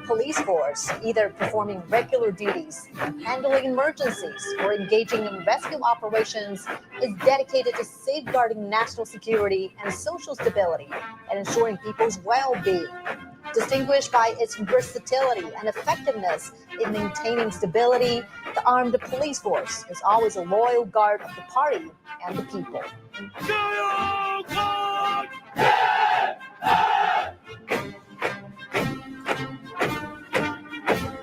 Police Force, either performing regular duties, handling emergencies, or engaging in rescue operations, is dedicated to safeguarding national security and social stability and ensuring people's well-being. Distinguished by its versatility and effectiveness in maintaining stability, the Armed Police Force is always a loyal guard of the party and the people.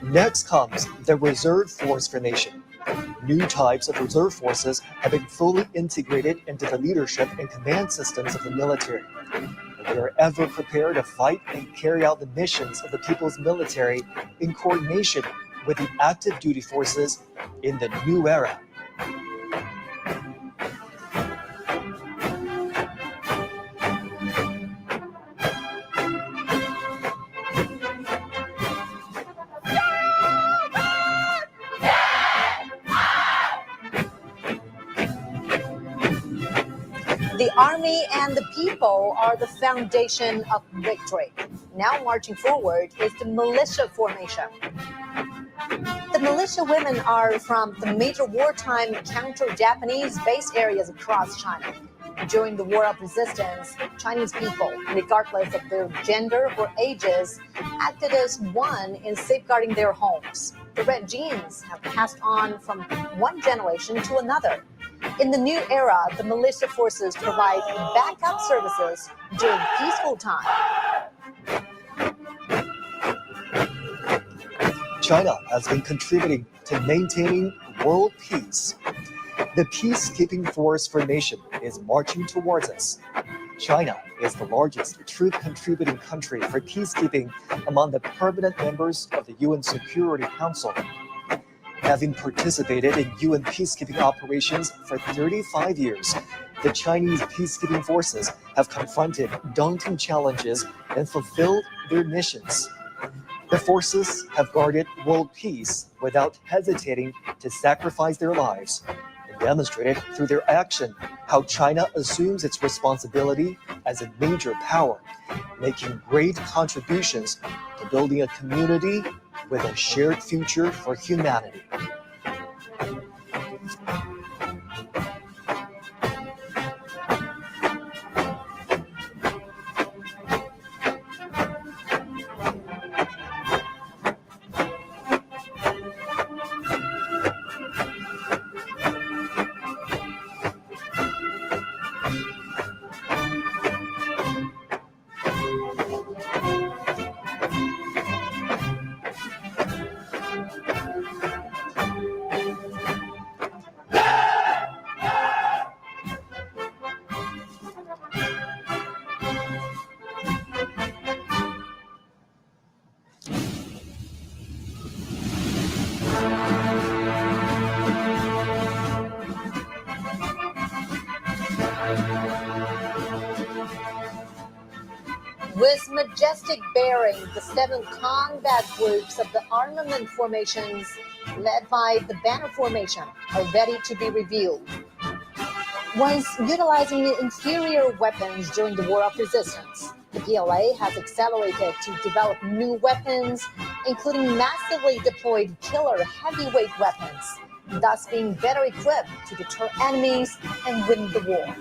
Next comes the Reserve Force formation. New types of reserve forces have been fully integrated into the leadership and command systems of the military. They are ever prepared to fight and carry out the missions of the people's military in coordination with the active duty forces in the new era. The army and the people are the foundation of victory. Now marching forward is the militia formation. The militia women are from the major wartime counter-Japanese base areas across China. During the War of Resistance, Chinese people, regardless of their gender or ages, acted as one in safeguarding their homes. The red genes have passed on from one generation to another. In the new era, the militia forces provide backup services during peaceful time. China has been contributing to maintaining world peace. The peacekeeping force formation is marching towards us. China is the largest troop contributing country for peacekeeping among the permanent members of the UN Security Council. Having participated in UN peacekeeping operations for 35 years, the Chinese peacekeeping forces have confronted daunting challenges and fulfilled their missions. The forces have guarded world peace without hesitating to sacrifice their lives, and demonstrated through their action how China assumes its responsibility as a major power, making great contributions to building a community with a shared future for humanity. With majestic bearing, the 7 combat groups of the armament formations, led by the banner formation, are ready to be revealed. Once utilizing inferior weapons during the War of Resistance, the PLA has accelerated to develop new weapons, including massively deployed killer heavyweight weapons, thus being better equipped to deter enemies and win the war.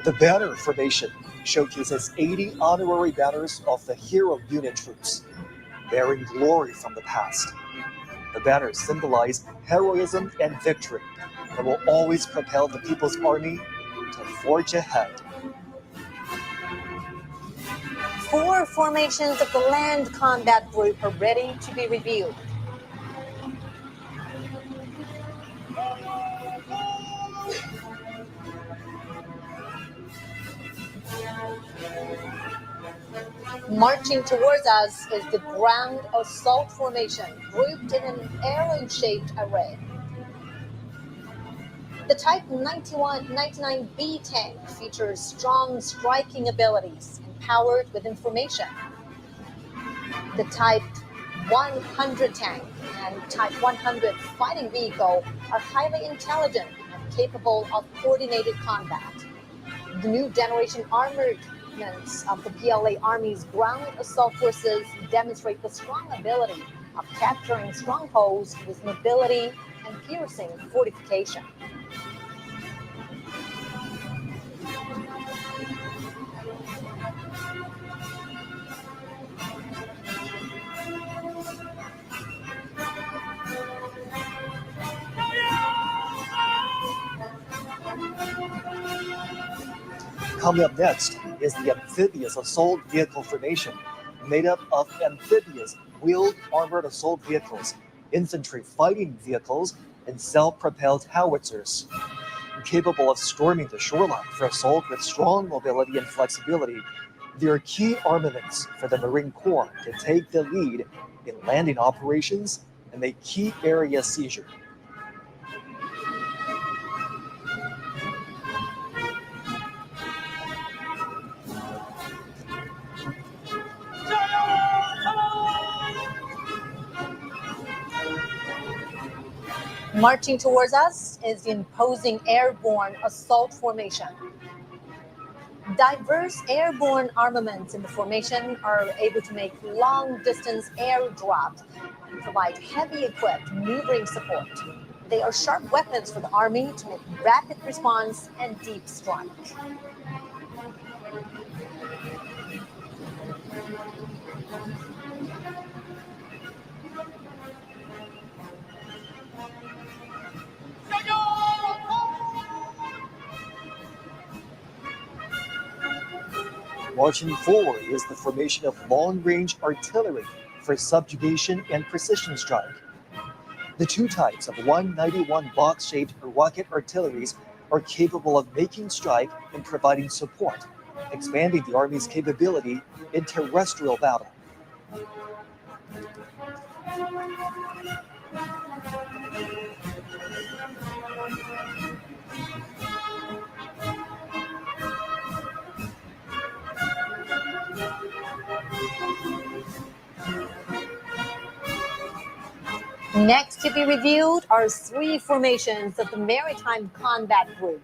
The banner formation showcases 80 honorary banners of the hero unit troops, bearing glory from the past. The banners symbolize heroism and victory and will always propel the People's Army to forge ahead. 4 formations of the land combat group are ready to be revealed. Marching towards us is the ground assault formation, grouped in an arrow-shaped array. The Type 99B tank features strong striking abilities and powered with information. The Type 100 tank and Type 100 fighting vehicle are highly intelligent and capable of coordinated combat. The new generation armored of the PLA Army's ground assault forces demonstrate the strong ability of capturing strongholds with mobility and piercing fortification. Coming up next is the amphibious assault vehicle formation, made up of amphibious wheeled armored assault vehicles, infantry fighting vehicles, and self-propelled howitzers. Capable of storming the shoreline for assault with strong mobility and flexibility, they are key armaments for the Marine Corps to take the lead in landing operations and make key area seizure. Marching towards us is the imposing airborne assault formation. Diverse airborne armaments in the formation are able to make long-distance airdrop and provide heavy-equipped maneuvering support. They are sharp weapons for the Army to make rapid response and deep strike. Marching forward is the formation of long-range artillery for subjugation and precision strike. The two types of 191 box-shaped rocket artilleries are capable of making strike and providing support, expanding the Army's capability in terrestrial battle. Next to be reviewed are 3 formations of the Maritime Combat Group.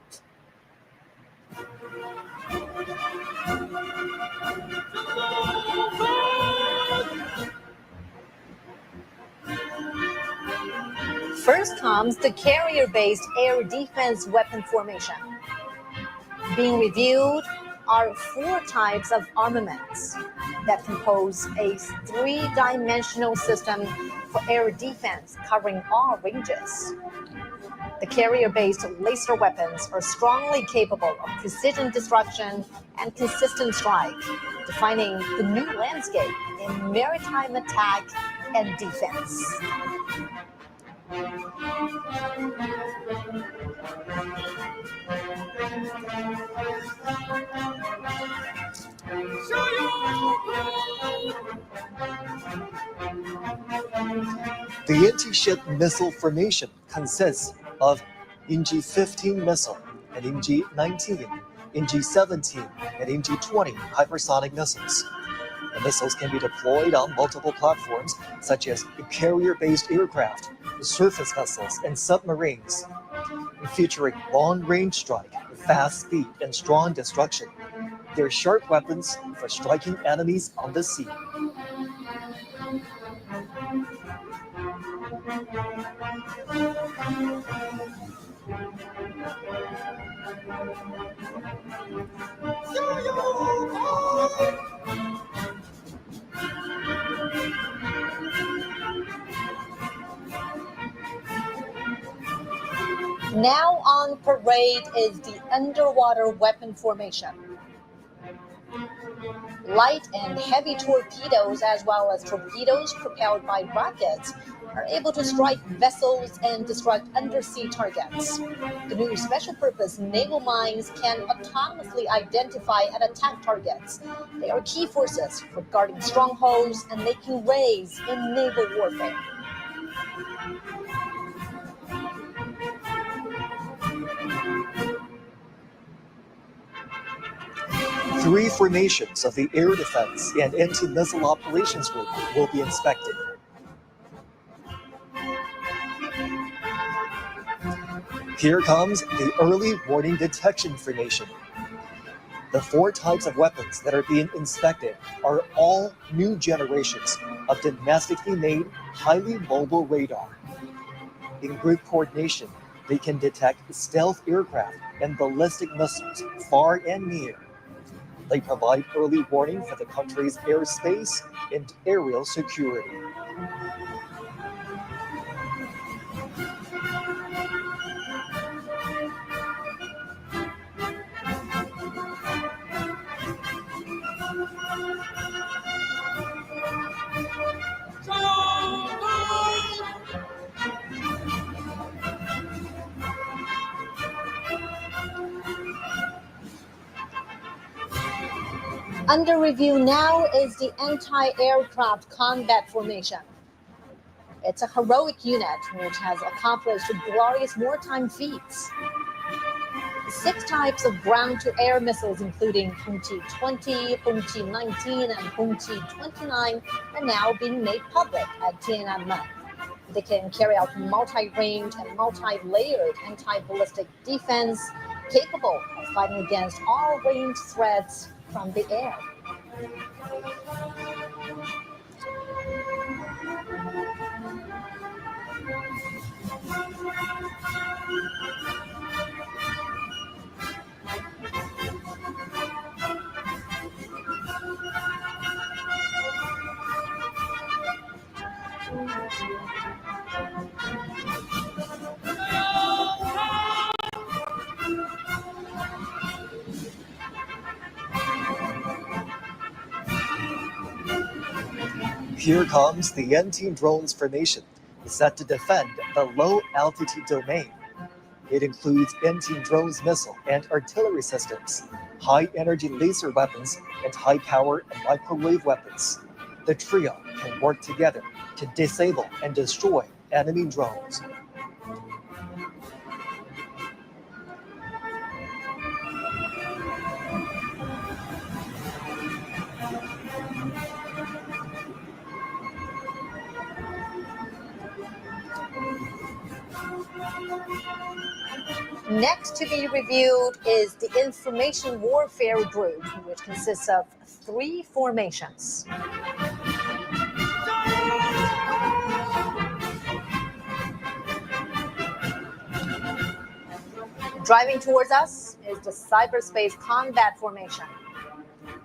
First comes the carrier-based air defense weapon formation. Being reviewed are 4 types of armaments that compose a 3-dimensional system for air defense covering all ranges. The carrier-based laser weapons are strongly capable of precision destruction and consistent strike, defining the new landscape in maritime attack and defense. The anti-ship missile formation consists of NG-15 missile and NG-19, NG-17, and NG-20 hypersonic missiles. The missiles can be deployed on multiple platforms, such as carrier-based aircraft, surface vessels, and submarines. Featuring long-range strike, fast speed, and strong destruction, they're sharp weapons for striking enemies on the sea. Now on parade is the underwater weapon formation. Light and heavy torpedoes, as well as torpedoes propelled by rockets, are able to strike vessels and destruct undersea targets. The new special purpose naval mines can autonomously identify and attack targets. They are key forces for guarding strongholds and making raids in naval warfare. Three formations of the Air Defense and Anti-Missile Operations Group will be inspected. Here comes the Early Warning Detection Formation. The 4 types of weapons that are being inspected are all new generations of domestically made, highly mobile radar. In group coordination, they can detect stealth aircraft and ballistic missiles far and near. They provide early warning for the country's airspace and aerial security. Under review now is the anti-aircraft combat formation. It's a heroic unit which has accomplished glorious wartime feats. 6 types of ground-to-air missiles, including Hongqi-20, Hongqi-19, and Hongqi-29, are now being made public at Tiananmen. They can carry out multi-range and multi-layered anti-ballistic defense capable of fighting against all range threats from the air. Here comes the anti-drones formation, set to defend the low-altitude domain. It includes anti-drones missile and artillery systems, high-energy laser weapons, and high-power and microwave weapons. The trio can work together to disable and destroy enemy drones. Next to be reviewed is the Information Warfare Group, which consists of 3 formations. Driving towards us is the Cyberspace Combat Formation.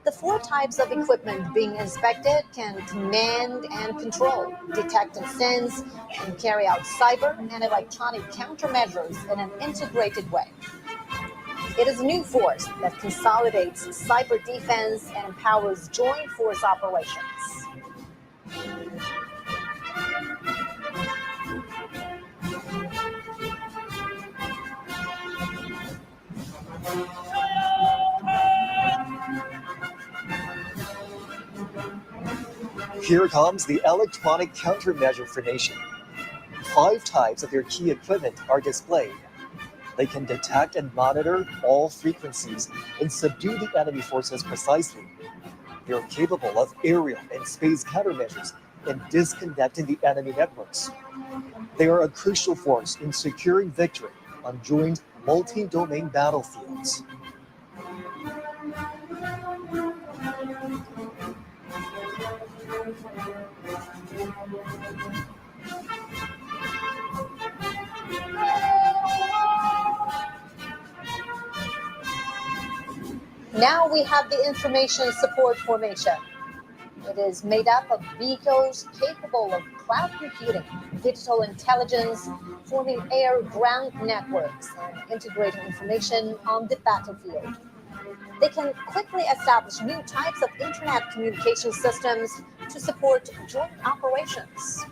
The 4 types of equipment being inspected can command and control, detect and sense, and carry out cyber and electronic countermeasures in an integrated way. It is a new force that consolidates cyber defense and empowers joint force operations. Here comes the electronic countermeasure formation. 5 types of their key equipment are displayed. They can detect and monitor all frequencies and subdue the enemy forces precisely. They are capable of aerial and space countermeasures and disconnecting the enemy networks. They are a crucial force in securing victory on joint multi-domain battlefields. Now we have the Information Support Formation. It is made up of vehicles capable of cloud computing, digital intelligence, forming air-ground networks, and integrating information on the battlefield. They can quickly establish new types of internet communication systems to support joint operations.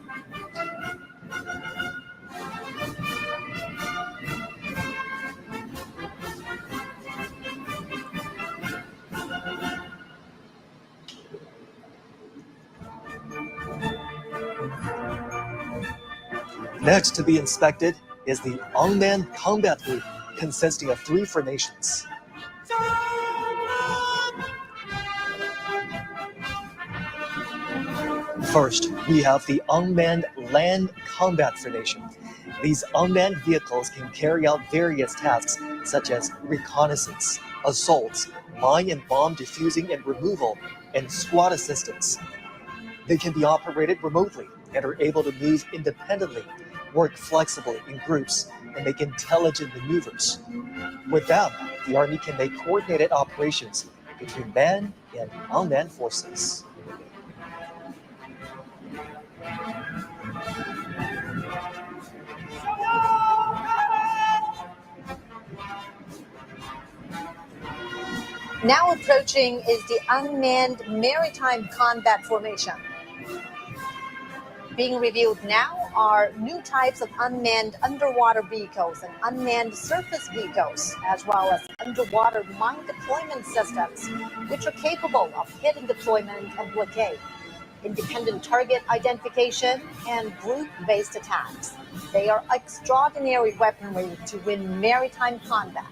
Next to be inspected is the unmanned combat group, consisting of 3 formations. First, we have the unmanned land combat formation. These unmanned vehicles can carry out various tasks such as reconnaissance, assaults, mine and bomb defusing and removal, and squad assistance. They can be operated remotely and are able to move independently, work flexibly in groups, and make intelligent maneuvers. With them, the Army can make coordinated operations between manned and unmanned forces. Now approaching is the Unmanned Maritime Combat Formation. Being reviewed now are new types of unmanned underwater vehicles and unmanned surface vehicles, as well as underwater mine deployment systems, which are capable of hidden deployment and blockade, independent target identification, and group-based attacks. They are extraordinary weaponry to win maritime combat.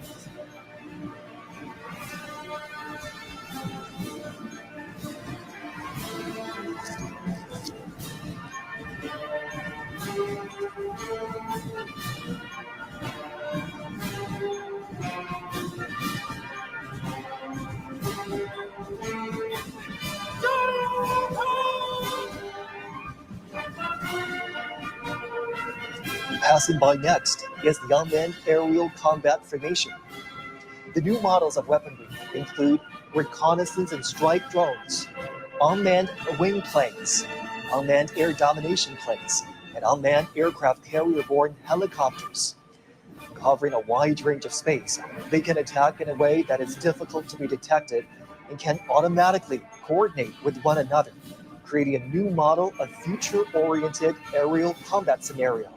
Passing by next is the unmanned aerial combat formation. The new models of weaponry include reconnaissance and strike drones, unmanned wing planes, unmanned air domination planes, and unmanned aircraft carrier-borne helicopters. Covering a wide range of space, they can attack in a way that is difficult to be detected and can automatically coordinate with one another, creating a new model of future-oriented aerial combat scenario.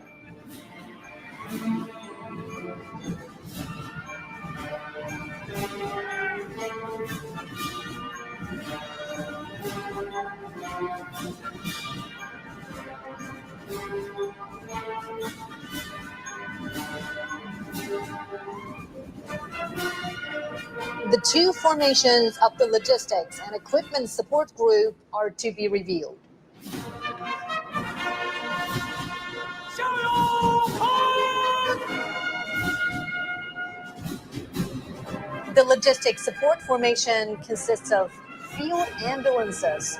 The two formations of the Logistics and Equipment Support Group are to be revealed. The Logistics Support Formation consists of field ambulances,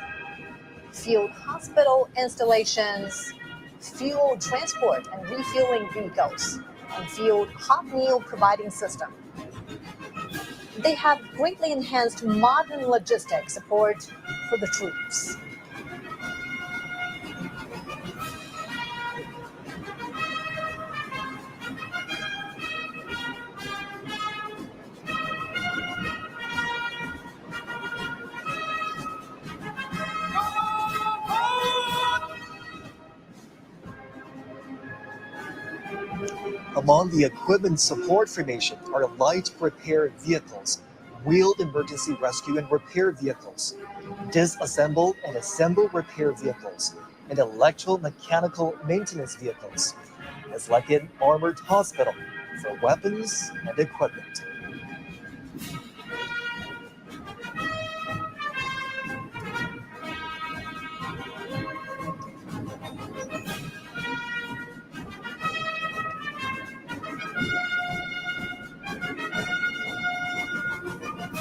field hospital installations, fuel transport and refueling vehicles, and field hot meal providing system. They have greatly enhanced modern logistics support for the troops. Among the equipment support formation are light repair vehicles, wheeled emergency rescue and repair vehicles, disassemble and assemble repair vehicles, and electromechanical maintenance vehicles. It's like an armored hospital for weapons and equipment.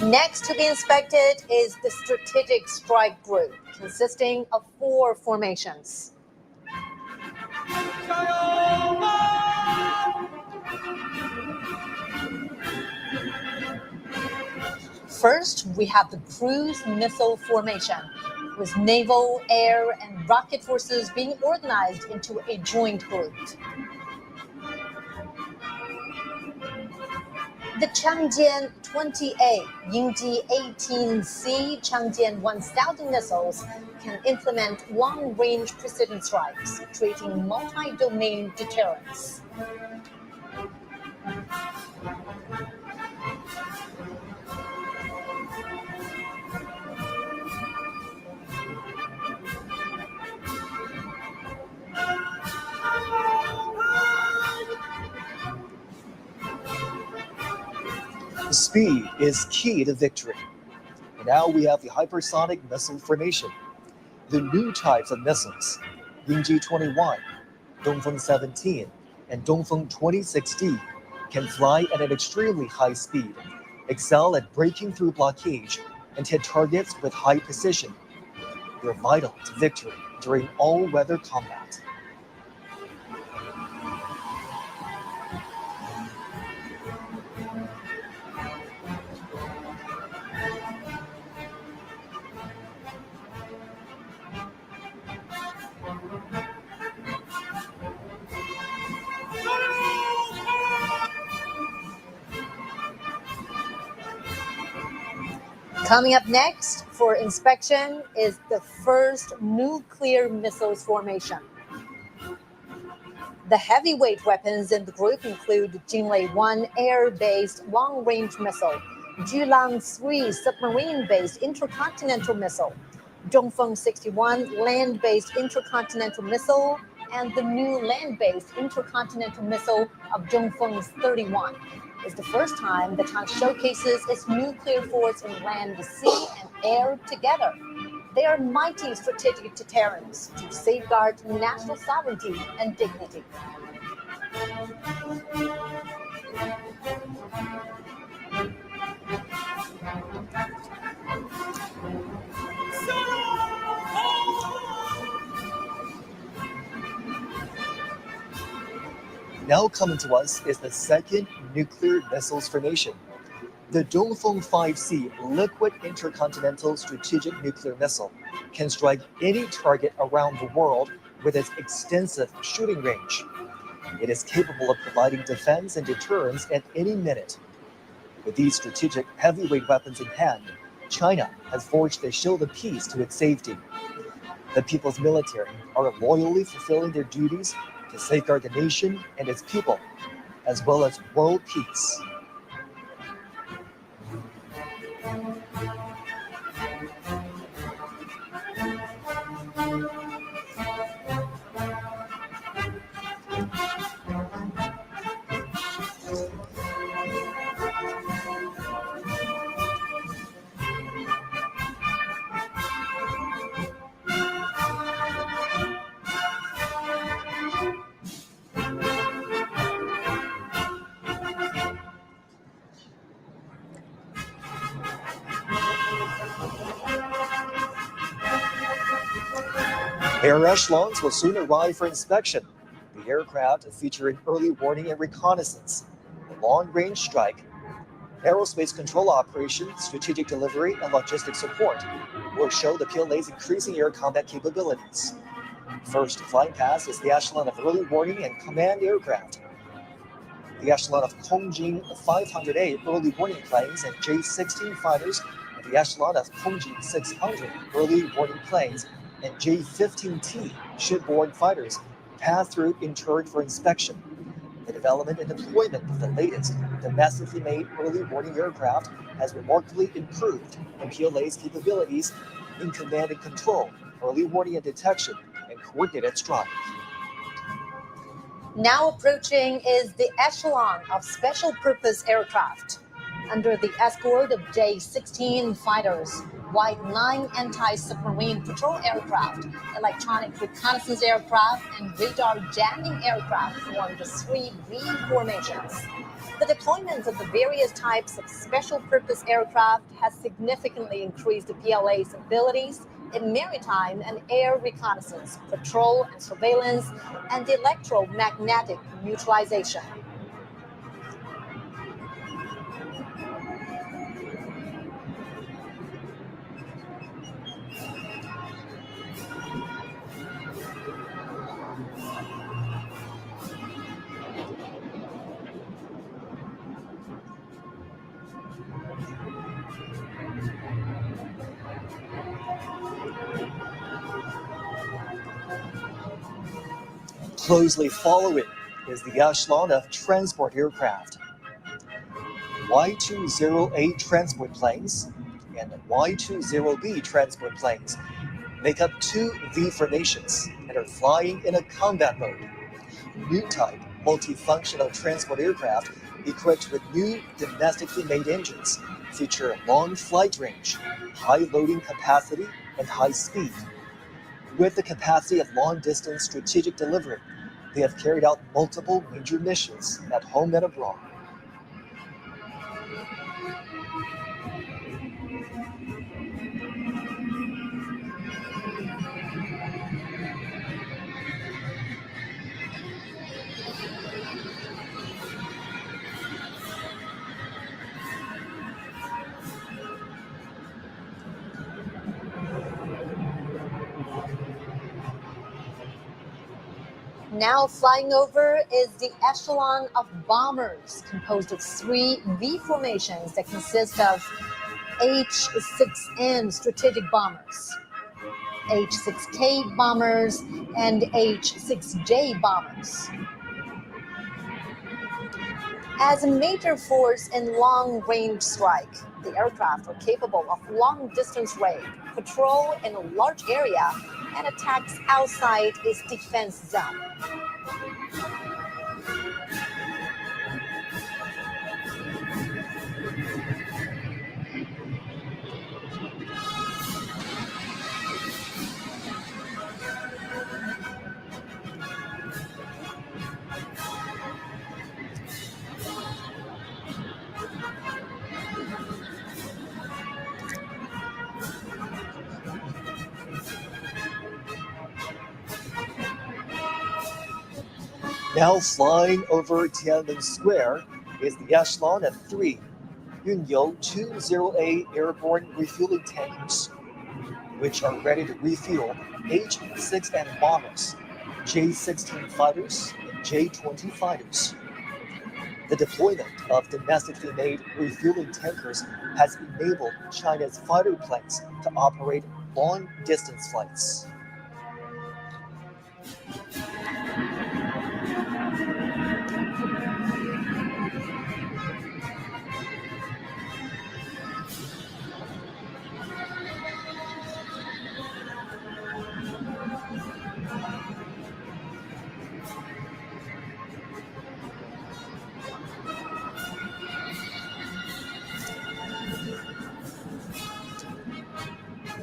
Next to be inspected is the Strategic Strike Group, consisting of 4 formations. First, we have the Cruise Missile Formation, with naval, air, and rocket forces being organized into a joint group. The Changjian 20A, Yingji 18C, Changjian 1000 missiles can implement long-range precision strikes, creating multi-domain deterrence. Speed is key to victory. And now we have the hypersonic missile formation. The new types of missiles, Yingji 21, Dongfeng 17, and Dongfeng 26D, can fly at an extremely high speed, excel at breaking through blockage, and hit targets with high precision. They're vital to victory during all-weather combat. Coming up next for inspection is the first nuclear missiles formation. The heavyweight weapons in the group include Jinlei-1 air-based long-range missile, Julang-3 submarine-based intercontinental missile, Dongfeng 61 land-based intercontinental missile, and the new land-based intercontinental missile of Dongfeng 31. It's the first time the tank showcases its nuclear force in land, sea, and air together. They are mighty strategic deterrents to safeguard national sovereignty and dignity. Now coming to us is the second nuclear missiles formation. The Dongfeng 5C liquid intercontinental strategic nuclear missile can strike any target around the world with its extensive shooting range. It is capable of providing defense and deterrence at any minute. With these strategic heavyweight weapons in hand, China has forged the shield of peace to its safety. The people's military are loyally fulfilling their duties to safeguard the nation and its people, as well as world peace. Air echelons will soon arrive for inspection. The aircraft feature an early warning and reconnaissance, a long-range strike, aerospace control operation, strategic delivery, and logistics support will show the PLA's increasing air combat capabilities. First flying past is the echelon of early warning and command aircraft. The echelon of Kongjing 500A early warning planes and J-16 fighters, and the echelon of Kongjing 600 early warning planes and J-15T shipborne fighters pass through in turn for inspection. The development and deployment of the latest domestically made early warning aircraft has remarkably improved PLA's capabilities in command and control, early warning and detection, and coordinated strike. Now approaching is the echelon of special purpose aircraft. Under the escort of J-16 fighters, White 9 anti-submarine patrol aircraft, electronic reconnaissance aircraft, and radar jamming aircraft form the 3 V formations. The deployment of the various types of special purpose aircraft has significantly increased the PLA's abilities in maritime and air reconnaissance, patrol and surveillance, and electromagnetic neutralization. Closely following is the echelon of transport aircraft. Y-20A transport planes and Y-20B transport planes make up 2 V formations and are flying in a combat mode. New type multifunctional transport aircraft equipped with new domestically made engines feature long flight range, high loading capacity, and high speed. With the capacity of long-distance strategic delivery, they have carried out multiple major missions at home and abroad. Now flying over is the echelon of bombers, composed of 3 V formations that consist of H-6N strategic bombers, H-6K bombers, and H-6J bombers. As a major force in long-range strike, the aircraft are capable of long-distance raid, patrol in a large area, and attacks outside its defense zone. Now flying over Tiananmen Square is the echelon of 3 Yunyou 20A airborne refueling tankers, which are ready to refuel H-6N bombers, J-16 fighters, and J-20 fighters. The deployment of domestically made refueling tankers has enabled China's fighter planes to operate long-distance flights.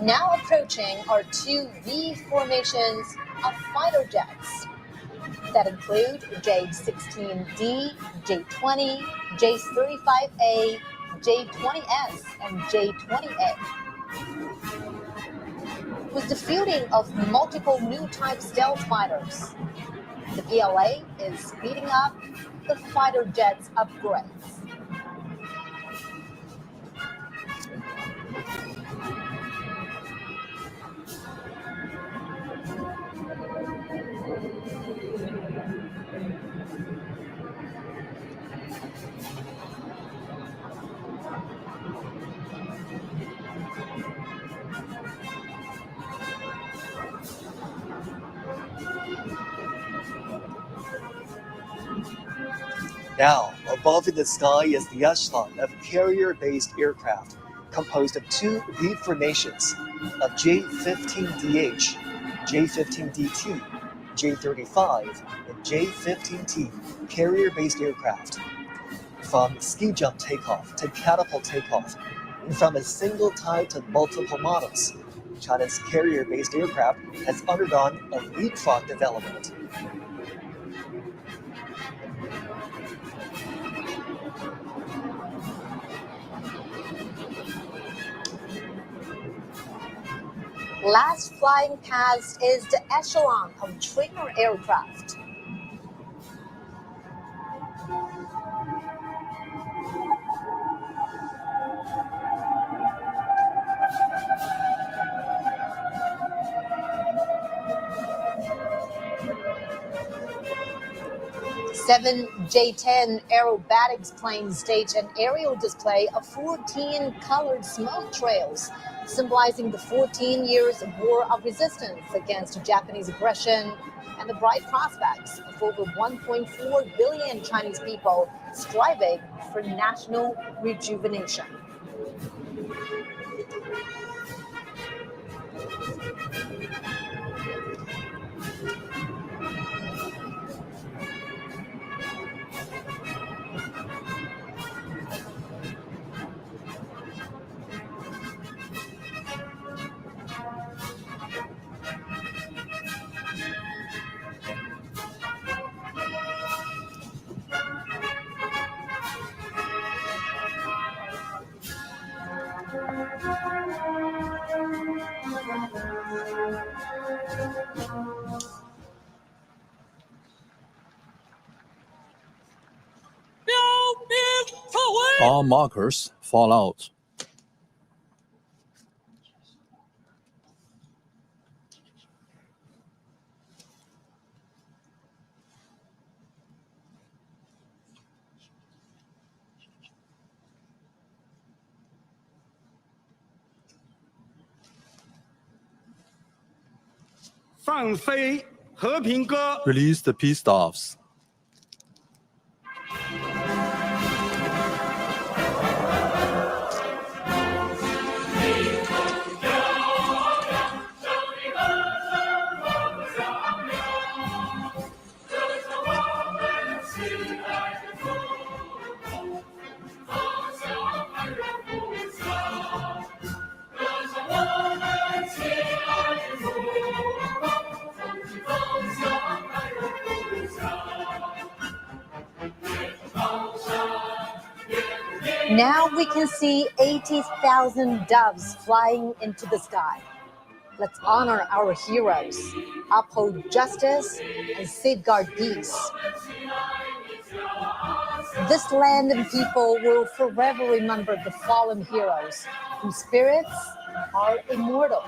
Now approaching are 2 V formations of fighter jets that include J-16D, J-20, J-35A, J-20S, and J-20A. With the fielding of multiple new type stealth fighters, the PLA is speeding up the fighter jets upgrades. Now, above in the sky is the echelon of carrier-based aircraft composed of 2 V formations of J-15DH, J-15DT, J-35, and J-15T carrier-based aircraft. From ski jump takeoff to catapult takeoff, and from a single type to multiple models, China's carrier-based aircraft has undergone a leapfrog development. Last flying past is the echelon of trainer aircraft. Seven J-10 aerobatics planes stage an aerial display of 14 colored smoke trails, symbolizing the 14 years of war of resistance against Japanese aggression and the bright prospects of over 1.4 billion Chinese people striving for national rejuvenation. All markers fall out. Release the peace staffs. Now we can see 80,000 doves flying into the sky. Let's honor our heroes, uphold justice, and safeguard peace. This land and people will forever remember the fallen heroes whose spirits are immortal.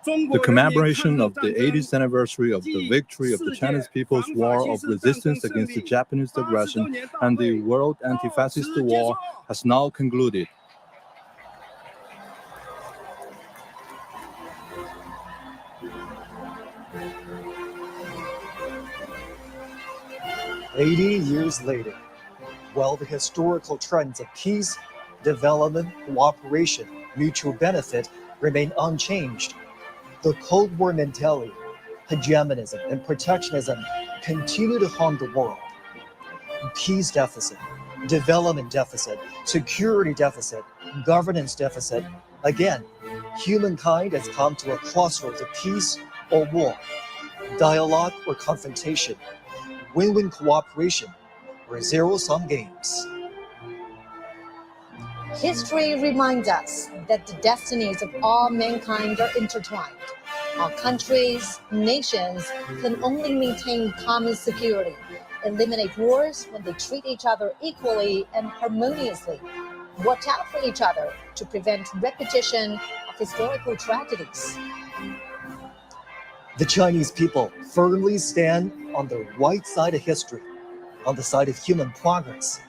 The commemoration of the 80th anniversary of the victory of the Chinese People's War of Resistance against the Japanese aggression and the World Anti-Fascist War has now concluded. "80 years later, while the historical trends of peace, development, cooperation, mutual benefit remain unchanged, the Cold War mentality, hegemonism, and protectionism continue to harm the world. Peace deficit, development deficit, security deficit, governance deficit. Again, humankind has come to a crossroads of peace or war, dialogue or confrontation, win-win cooperation, or zero-sum games." History reminds us that the destinies of all mankind are intertwined. All countries, nations can only maintain common security, eliminate wars when they treat each other equally and harmoniously, watch out for each other to prevent repetition of historical tragedies. The Chinese people firmly stand on the right side of history, on the side of human progress,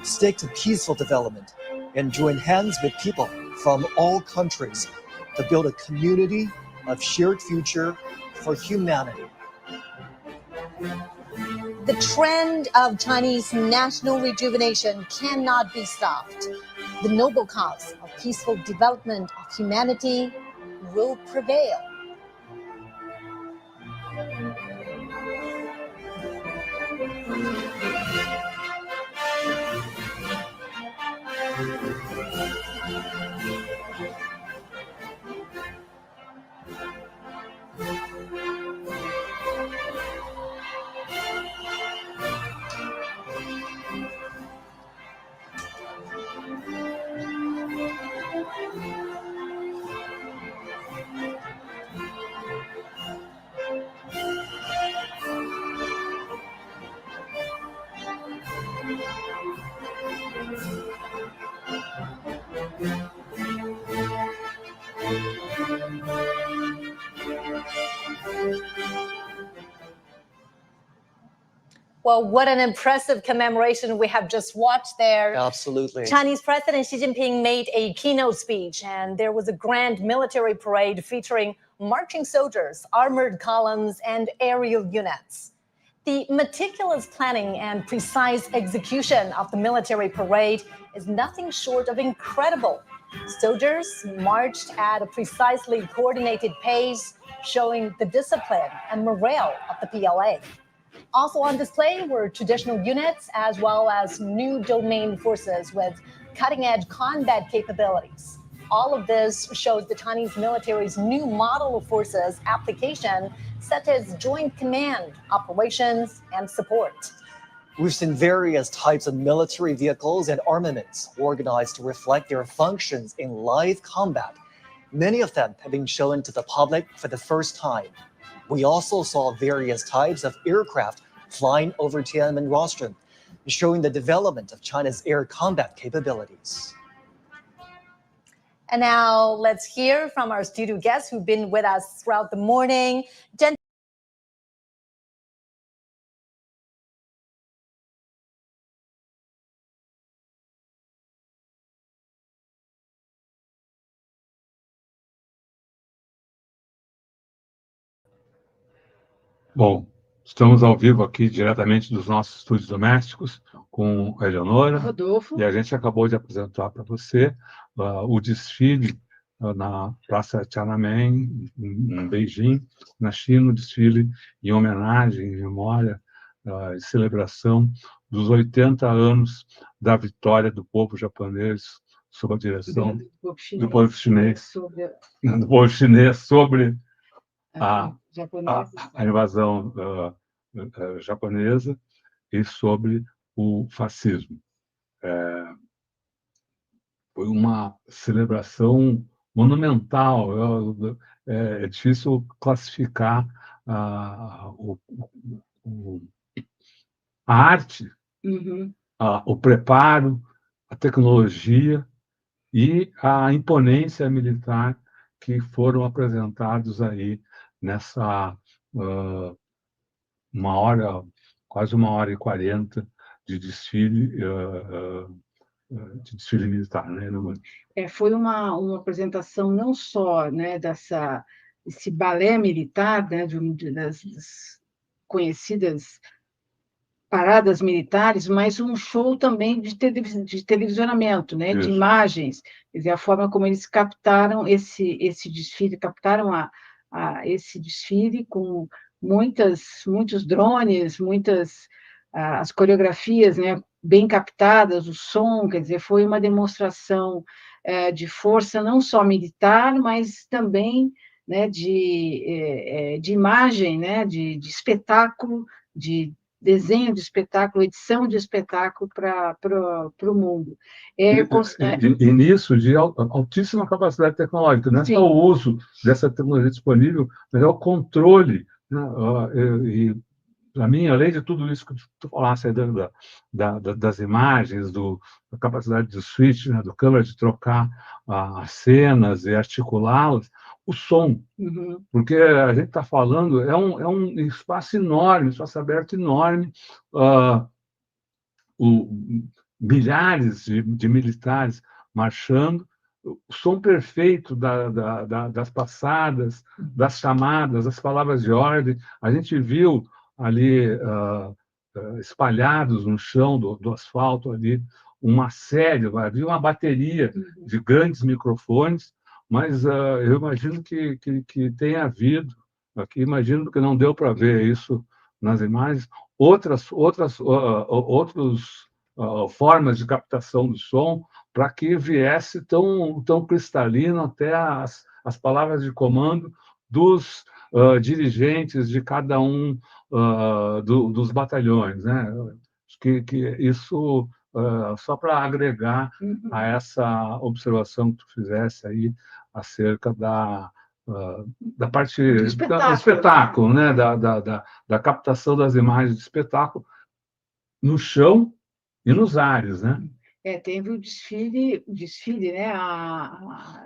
stick to peaceful development, and join hands with people from all countries to build a community of shared future for humanity. The trend of Chinese national rejuvenation cannot be stopped. The noble cause of peaceful development of humanity will prevail. Well, what an impressive commemoration we have just watched there. Absolutely. Chinese President Xi Jinping made a keynote speech, and there was a grand military parade featuring marching soldiers, armored columns, and aerial units. The meticulous planning and precise execution of the military parade is nothing short of incredible. Soldiers marched at a precisely coordinated pace, showing the discipline and morale of the PLA. Also on display were traditional units as well as new domain forces with cutting-edge combat capabilities. All of this shows the Chinese military's new model of forces application, such as joint command, operations, and support. We've seen various types of military vehicles and armaments organized to reflect their functions in live combat. Many of them have been shown to the public for the first time. We also saw various types of aircraft flying over Tiananmen rostrum, showing the development of China's air combat capabilities. And now let's hear from our studio guests who've been with us throughout the morning. Bom, estamos ao vivo aqui diretamente dos nossos estúdios domésticos com a Eleonora. Rodolfo. E a gente acabou de apresentar para você o desfile na Praça Tiananmen, em Beijing, na China, o desfile em homenagem, em memória e celebração dos 80 anos da vitória do povo japonês sob a direção do povo chinês sobre a invasão japonesa e sobre o fascismo. Foi uma celebração monumental. É difícil classificar a arte, o preparo, a tecnologia e a imponência militar que foram apresentados aí nessa quase 1h40 de desfile militar, né? Foi uma apresentação não só, né, esse balé militar, né, das conhecidas paradas militares, mas um show também de televisionamento, né, de imagens, quer dizer, a forma como eles captaram esse desfile, captaram esse desfile com muitos drones, as coreografias, né, bem captadas, o som, quer dizer, foi uma demonstração de força não só militar, mas também, né, de imagem, né, de espetáculo, de desenho de espetáculo, edição de espetáculo para o mundo. E nisso, de altíssima capacidade tecnológica, não é só o uso dessa tecnologia disponível, mas é o controle, né? E, para mim, além de tudo isso que tu falaste das imagens, da capacidade de switch, né, do câmera de trocar as cenas e articulá-las, o som. Porque a gente está falando, é um espaço enorme, um espaço aberto enorme, milhares de militares marchando, o som perfeito das passadas, das chamadas, das palavras de ordem. A gente viu ali, espalhados no chão do asfalto, ali, havia uma bateria de grandes microfones, mas eu imagino que tenha havido, aqui imagino que não deu para ver isso nas imagens, outras formas de captação do som para que viesse tão cristalino até as palavras de comando dos dirigentes de cada um dos batalhões, né? Acho que isso, só para agregar a essa observação que tu fizesse aí acerca da parte do espetáculo, né? Da captação das imagens de espetáculo no chão e nos ares, né? Teve o desfile, né?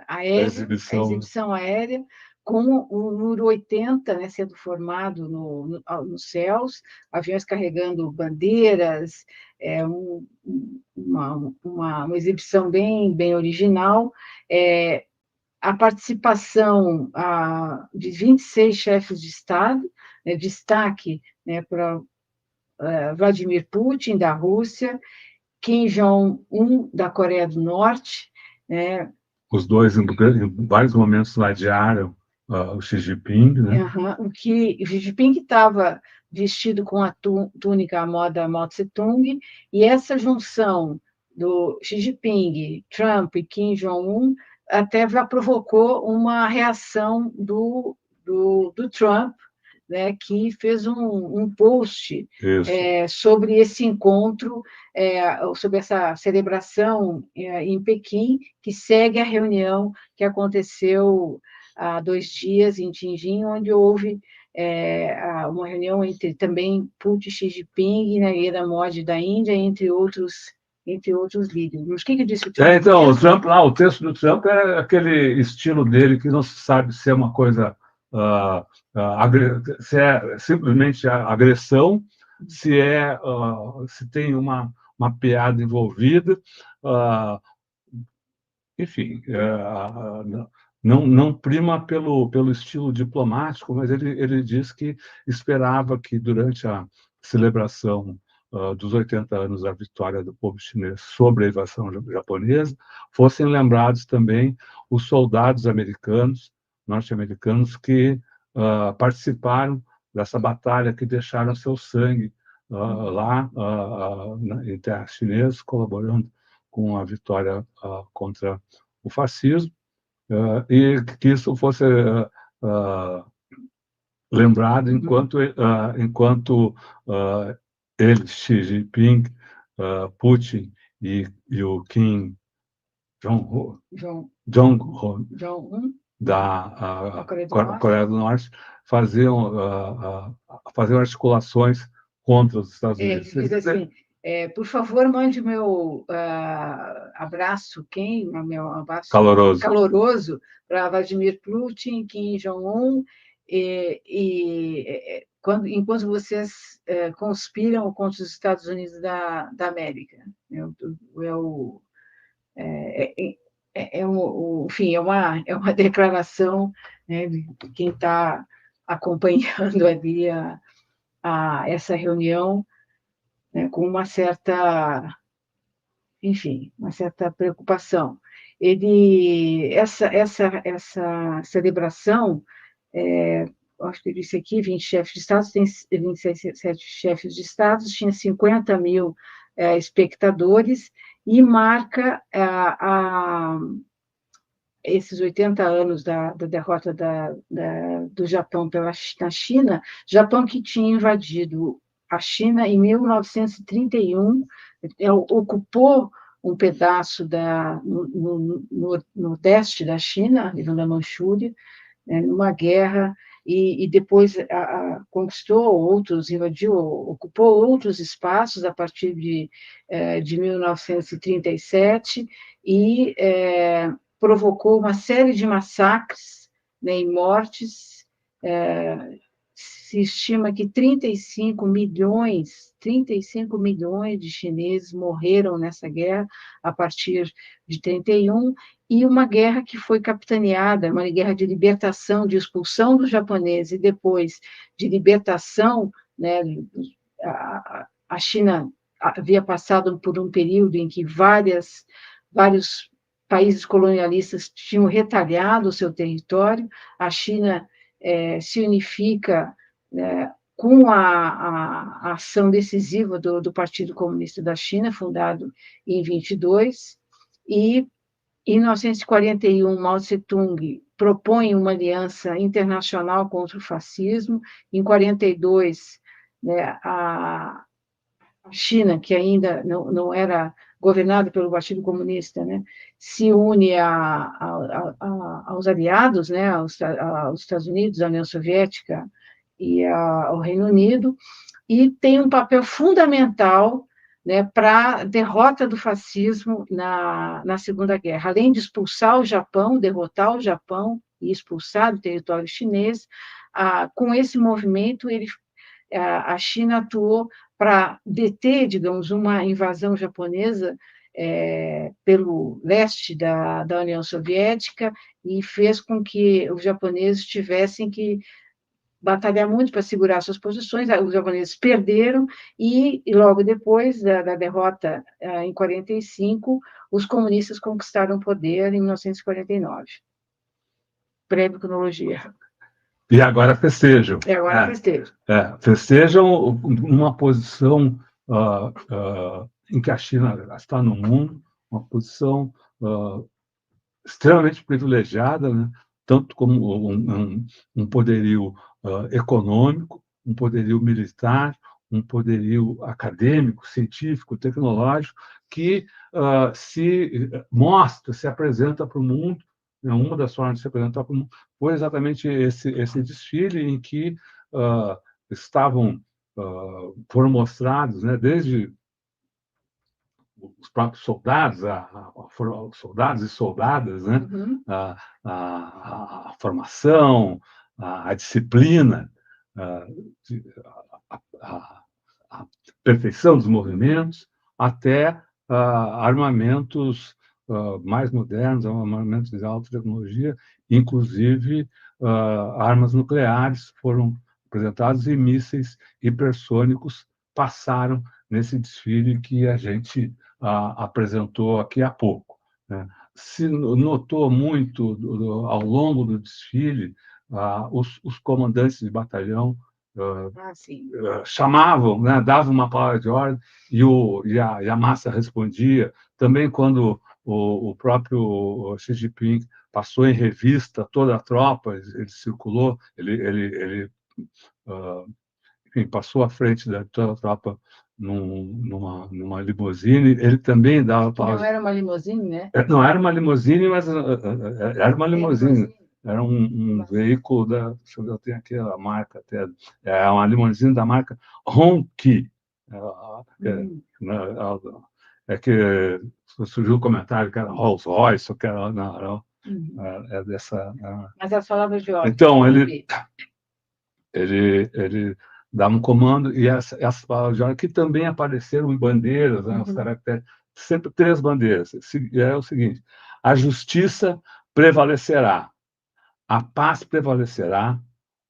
A exibição aérea, com o número 80, né, sendo formado nos céus, aviões carregando bandeiras, uma exibição bem original. A participação de 26 chefes de Estado, né, destaque, né, para Vladimir Putin, da Rússia, Kim Jong-un, da Coreia do Norte, né? Os dois, em vários momentos, ladearam o Xi Jinping, né? O Xi Jinping estava vestido com a túnica à moda Mao Tse-tung, e essa junção do Xi Jinping, Trump e Kim Jong-un até já provocou uma reação do Trump, né, que fez um post sobre esse encontro, sobre essa celebração em Pequim, que segue a reunião que aconteceu há 2 dias em Tianjin, onde houve uma reunião entre também Putin, Xi Jinping, Narendra Modi da Índia, entre outros líderes. Mas o que disse o Trump? Então, o Trump lá, o texto do Trump é aquele estilo dele que não se sabe se é uma coisa, se é simplesmente agressão, se tem uma piada envolvida, enfim, não prima pelo estilo diplomático, mas ele diz que esperava que durante a celebração dos 80 anos da vitória do povo chinês sobre a invasão japonesa, fossem lembrados também os soldados americanos, norte-americanos, que participaram dessa batalha, que deixaram seu sangue lá em terra chinesa, colaborando com a vitória contra o fascismo, e que isso fosse lembrado enquanto ele, Xi Jinping, Putin e o Kim Jong-un da Coreia do Norte faziam articulações contra os Estados Unidos. Diz assim, por favor, mande meu abraço, meu abraço caloroso para Vladimir Putin, Kim Jong-un, enquanto vocês conspiram contra os Estados Unidos da América. Enfim, é uma declaração, né, de quem está acompanhando ali essa reunião, né, com uma certa preocupação. Essa celebração, acho que eu disse aqui, 20 chefes de Estado, tem 27 chefes de Estado, tinha 50 mil espectadores, e marca esses 80 anos da derrota do Japão na China, Japão que tinha invadido a China em 1931, ocupou um pedaço no nordeste da China, a região da Manchúria, numa guerra, e depois conquistou outros, invadiu, ocupou outros espaços a partir de 1937, e provocou uma série de massacres, né, e mortes. Se estima que 35 milhões de chineses morreram nessa guerra a partir de 31, e uma guerra que foi capitaneada, uma guerra de libertação, de expulsão dos japoneses, e depois de libertação, né, a China havia passado por um período em que vários países colonialistas tinham retalhado o seu território, a China se unifica com a ação decisiva do Partido Comunista da China, fundado em 22, e em 1941, Mao Tse-tung propõe uma aliança internacional contra o fascismo. Em 42, né, a China, que ainda não era governada pelo Partido Comunista, né, se une aos aliados, né, aos Estados Unidos, à União Soviética e ao Reino Unido, e tem um papel fundamental, né, para a derrota do fascismo na Segunda Guerra. Além de expulsar o Japão, derrotar o Japão e expulsar do território chinês, com esse movimento a China atuou para deter, digamos, uma invasão japonesa pelo leste da União Soviética, e fez com que os japoneses tivessem que batalhar muito para segurar suas posições. Os japoneses perderam, e logo depois da derrota em 45, os comunistas conquistaram o poder em 1949. Breve cronologia. E agora festejam. Festejam uma posição em que a China está no mundo, uma posição extremamente privilegiada, né? Tanto como um poderio econômico, um poderio militar, um poderio acadêmico, científico, tecnológico, que se apresenta para o mundo. Uma das formas de se apresentar para o mundo foi exatamente esse desfile, em que foram mostrados, né, desde os próprios soldados, soldados e soldadas, né, a formação, a disciplina, a perfeição dos movimentos, até armamentos mais modernos, armamentos de alta tecnologia, inclusive armas nucleares foram apresentadas, e mísseis hipersônicos passaram nesse desfile que a gente apresentou aqui há pouco, né? Se notou muito ao longo do desfile os comandantes de batalhão chamavam, né, davam uma palavra de ordem e a massa respondia. Também quando o próprio Xi Jinping passou em revista toda a tropa, ele circulou, enfim, passou à frente da toda a tropa numa limusine, ele também dava palavras. Não era uma limusine, né? Não era uma limusine, mas era uma limusine. Era um veículo da... Deixa eu ver, eu tenho aqui a marca até. É uma limusine da marca Honki. É que surgiu o comentário que era Rolls Royce, ou que era... Não, é dessa... Mas as palavras de ordem... Então, ele dava um comando, e essas palavras de ordem que também apareceram em bandeiras, né, os caracteres, sempre 3 bandeiras. É o seguinte: a justiça prevalecerá, a paz prevalecerá,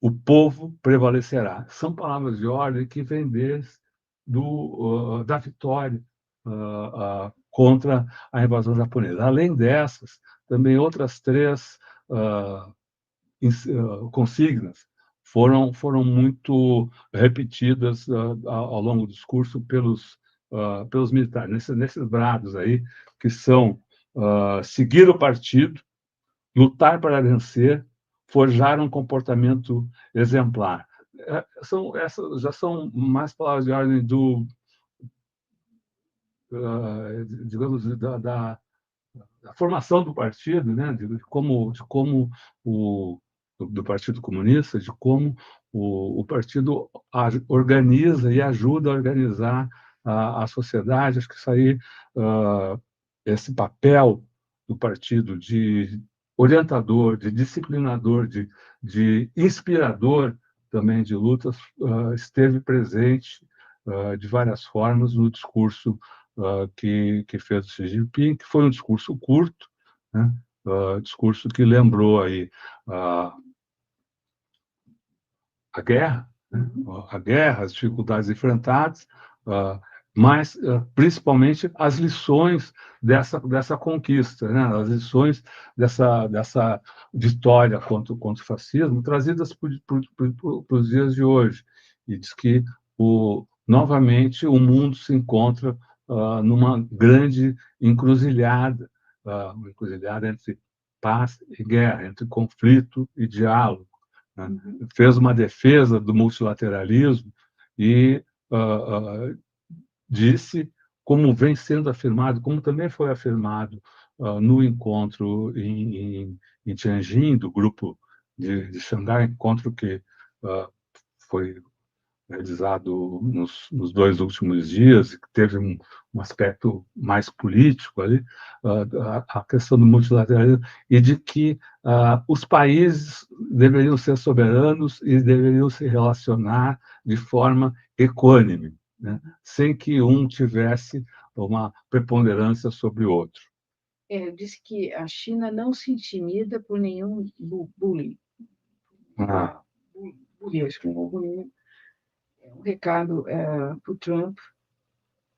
o povo prevalecerá. São palavras de ordem que vêm desde da vitória contra a invasão japonesa. Além dessas, também outras 3 consignas foram muito repetidas ao longo do discurso pelos militares, nesses brados aí, que são seguir o partido, lutar para vencer, forjar um comportamento exemplar. Essas já são mais palavras de ordem digamos, da formação do partido, né? de como do Partido Comunista, de como o partido organiza e ajuda a organizar a sociedade. Acho que isso aí, esse papel do partido de orientador, de disciplinador, de inspirador também de lutas, esteve presente de várias formas no discurso que fez o Xi Jinping, que foi um discurso curto, né? Discurso que lembrou aí a guerra, né? A guerra, as dificuldades enfrentadas, mas principalmente as lições dessa conquista, né? As lições dessa vitória contra o fascismo, trazidas para os dias de hoje. E diz que novamente o mundo se encontra numa grande encruzilhada, uma encruzilhada entre paz e guerra, entre conflito e diálogo, né? Fez uma defesa do multilateralismo e disse, como vem sendo afirmado, como também foi afirmado no encontro em Tianjin, do grupo de Xangai, encontro que foi realizado nos 2 últimos dias, que teve um aspecto mais político ali, a questão do multilateralismo, e de que os países deveriam ser soberanos e deveriam se relacionar de forma equânime, né? Sem que um tivesse uma preponderância sobre o outro. Disse que a China não se intimida por nenhum bullying. Bullying, acho que não é bullying. Um recado para o Trump,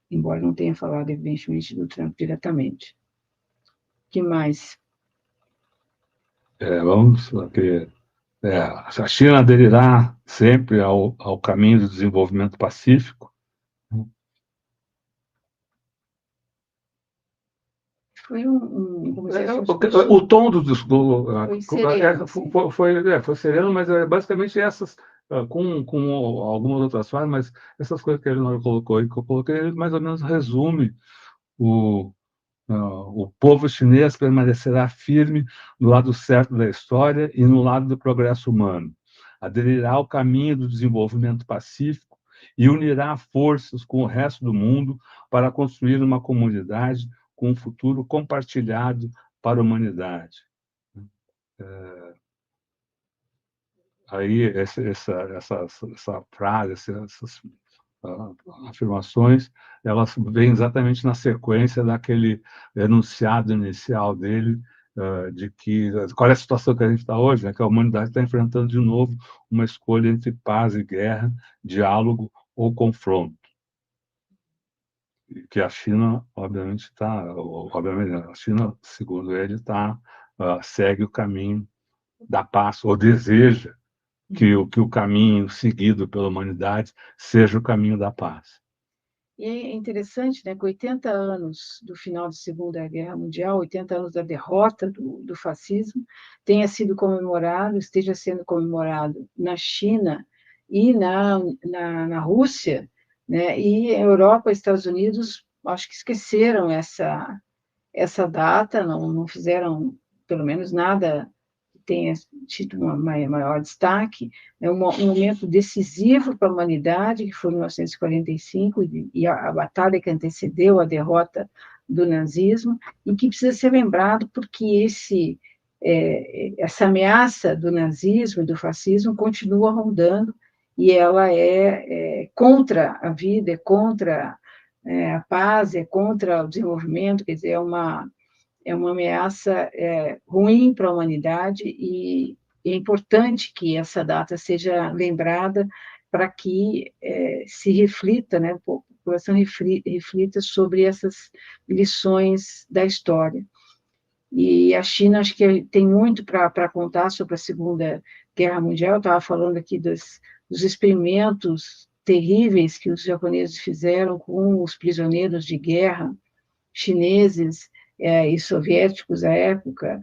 embora não tenha falado, evidentemente, do Trump diretamente. O que mais? Vamos ver. A China aderirá sempre ao caminho do desenvolvimento pacífico. Foi o tom do discurso foi sereno, mas basicamente essas, com algumas outras formas, mas essas coisas que ele não colocou e que eu coloquei, ele mais ou menos resume o povo chinês permanecerá firme no lado certo da história e no lado do progresso humano. Aderirá ao caminho do desenvolvimento pacífico e unirá forças com o resto do mundo para construir uma comunidade com um futuro compartilhado para a humanidade. Aí, essa frase, essas afirmações, elas vêm exatamente na sequência daquele enunciado inicial dele, de que qual é a situação que a gente está hoje, né? Que a humanidade está enfrentando de novo uma escolha entre paz e guerra, diálogo ou confronto. que a China, obviamente, a China, segundo ele, segue o caminho da paz, ou deseja que o caminho seguido pela humanidade seja o caminho da paz. E é interessante, né, que 80 anos do final da Segunda Guerra Mundial, 80 anos da derrota do fascismo, esteja sendo comemorado na China e na Rússia, né, e a Europa e Estados Unidos, acho que esqueceram essa data, não fizeram, pelo menos, nada que tenha tido maior destaque. É um momento decisivo para a humanidade, que foi em 1945, e a batalha que antecedeu a derrota do nazismo, e que precisa ser lembrado porque essa ameaça do nazismo e do fascismo continua rondando, e ela é contra a vida, é contra a paz, é contra o desenvolvimento, quer dizer, é uma ameaça ruim para a humanidade, e é importante que essa data seja lembrada para que se reflita, né, a população reflita sobre essas lições da história. E a China, acho que tem muito para contar sobre a Segunda Guerra Mundial. Eu estava falando aqui dos experimentos terríveis que os japoneses fizeram com os prisioneiros de guerra chineses e soviéticos à época,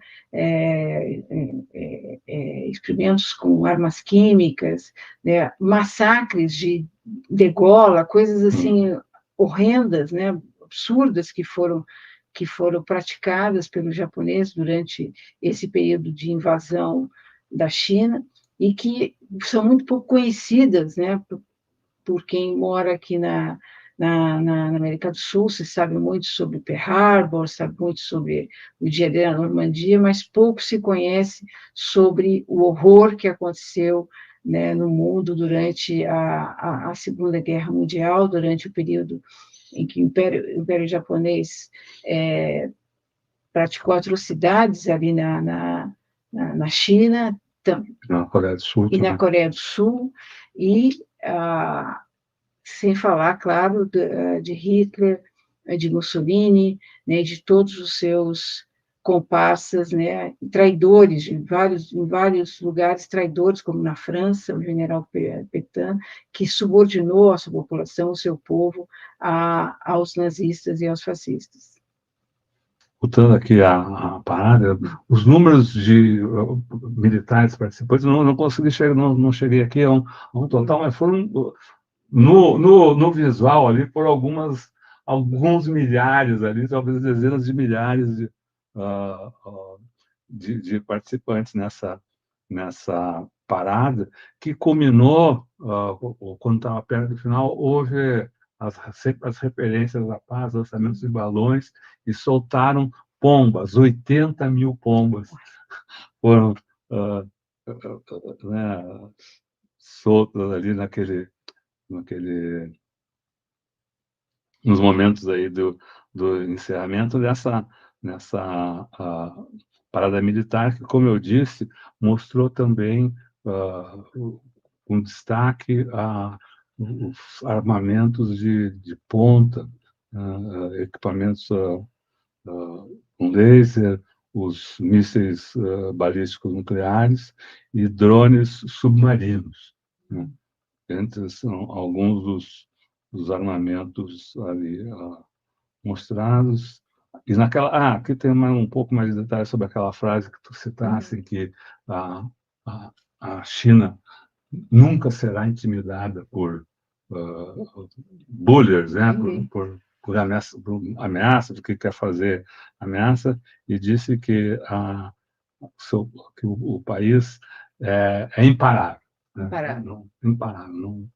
experimentos com armas químicas, né, massacres de degola, coisas assim horrendas, né, absurdas que foram praticadas pelos japoneses durante esse período de invasão da China, e que são muito pouco conhecidas, né, por quem mora aqui na América do Sul. Se sabe muito sobre Pearl Harbor, sabe muito sobre o Dia da Normandia, mas pouco se conhece sobre o horror que aconteceu, né, no mundo durante a Segunda Guerra Mundial, durante o período em que o Império Japonês praticou atrocidades ali na China, Na Coreia do Sul e na também. Coreia do Sul, e sem falar, claro, de Hitler, de Mussolini, né, de todos os seus comparsas, né, traidores, em vários lugares, traidores, como na França, o general Pétain, que subordinou a sua população, o seu povo, aos nazistas e aos fascistas. Voltando aqui à parada, os números de militares participantes, não consegui chegar, não cheguei aqui a um total, mas foram no visual ali, por alguns milhares ali, talvez dezenas de milhares de participantes nessa parada, que culminou, quando estava perto do final, houve as referências à paz, lançamentos de balões, e soltaram pombas, 80 mil pombas foram né, soltas ali nos momentos aí do encerramento nessa parada militar, que, como eu disse, mostrou também um destaque os armamentos de ponta, equipamentos com laser, os mísseis balísticos nucleares e drones submarinos, né? Entre são alguns dos armamentos ali mostrados. E aqui tem um pouco mais de detalhes sobre aquela frase que tu citaste, que a China nunca será intimidada por bullies, né? Por ameaça, do que quer fazer ameaça, e disse que o país é imparável. Né? Imparável. Não...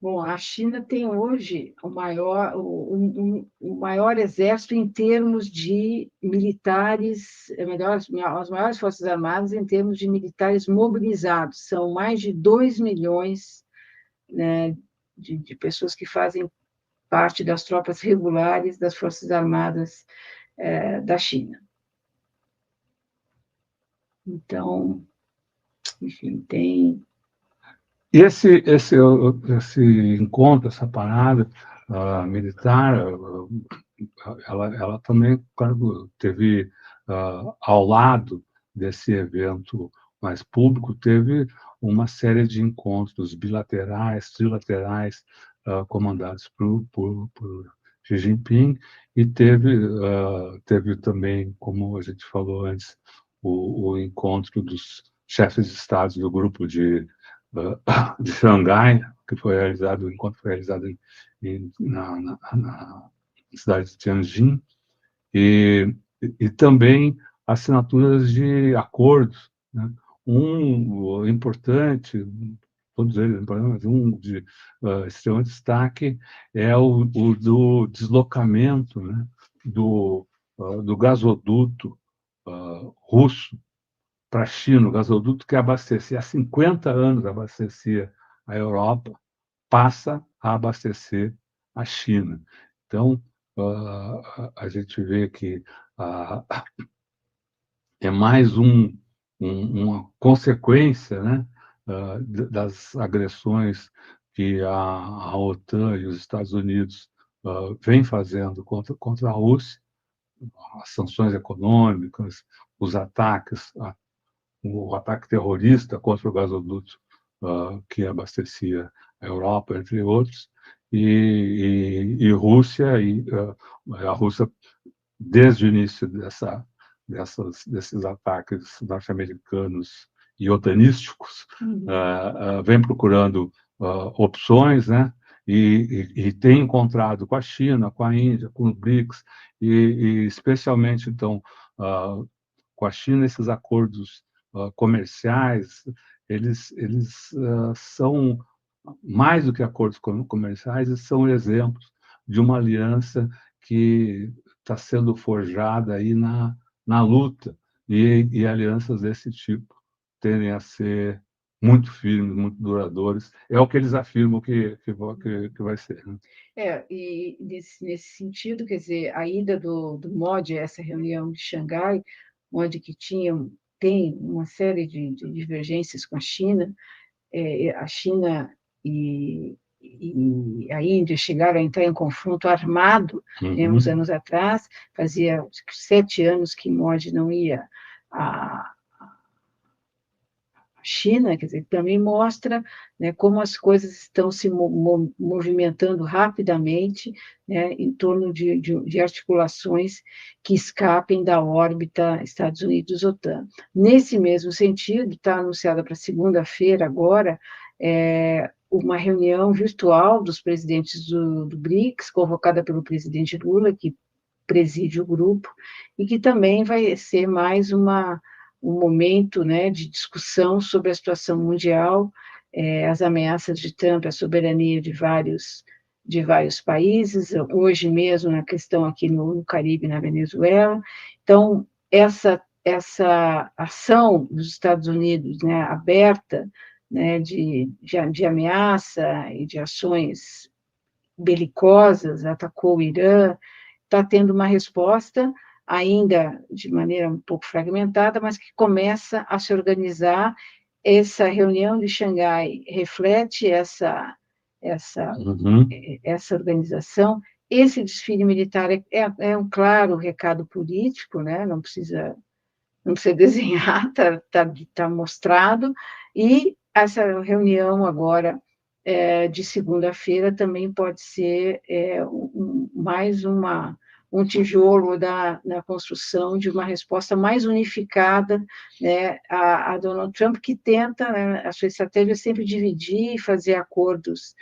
Bom, a China tem hoje o maior exército em termos de militares, as maiores forças armadas em termos de militares mobilizados. São mais de 2 milhões, né, de pessoas que fazem parte das tropas regulares das forças armadas da China. Então, enfim, tem... E esse encontro, essa parada, militar, ela também, claro, teve, ao lado desse evento mais público, teve uma série de encontros bilaterais, trilaterais, comandados por Xi Jinping, e teve também, como a gente falou antes, o encontro dos chefes de Estado do grupo de Xangai, que foi realizado, o encontro foi realizado na cidade de Tianjin, e também assinaturas de acordos, né? Um importante, todos eles importantes, mas um de extremo destaque é o do deslocamento, né, do gasoduto russo para a China, o gasoduto que abastecia há 50 anos abastecia a Europa, passa a abastecer a China. Então, a gente vê que é mais uma consequência, né, das agressões que a OTAN e os Estados Unidos vêm fazendo contra a Rússia, as sanções econômicas, os ataques, o ataque terrorista contra o gasoduto que abastecia a Europa, entre outros, e Rússia, a Rússia, desde o início desses ataques norte-americanos e otanísticos, vem procurando opções, né? E tem encontrado com a China, com a Índia, com os BRICS, e especialmente, então, com a China, esses acordos comerciais, eles são mais do que acordos comerciais, eles são exemplos de uma aliança que está sendo forjada aí na luta, e alianças desse tipo tendem a ser muito firmes, muito duradouras. É o que eles afirmam que vai ser, né? E nesse sentido, quer dizer, a ida do MOD a essa reunião de Xangai, onde que tem uma série de divergências com a China, a China e a Índia chegaram a entrar em confronto armado, né, uns anos atrás, fazia 7 anos que MOD não ia à China, quer dizer, também mostra, né, como as coisas estão se movimentando rapidamente, né, em torno de articulações que escapem da órbita Estados Unidos-OTAN. Nesse mesmo sentido, está anunciada para segunda-feira agora uma reunião virtual dos presidentes do BRICS, convocada pelo presidente Lula, que preside o grupo, e que também vai ser mais um momento, né, de discussão sobre a situação mundial, as ameaças de Trump à soberania de vários países, hoje mesmo na questão aqui no Caribe, na Venezuela. Então, essa ação dos Estados Unidos, né, aberta, né, de ameaça e de ações belicosas, atacou o Irã, está tendo uma resposta, ainda de maneira um pouco fragmentada, mas que começa a se organizar. Essa reunião de Xangai reflete essa organização. Esse desfile militar é um claro recado político, né? Não precisa desenhar, está mostrado, e essa reunião agora de segunda-feira também pode ser mais um tijolo na construção de uma resposta mais unificada, né, a Donald Trump, que tenta, né, a sua estratégia é sempre dividir e fazer acordos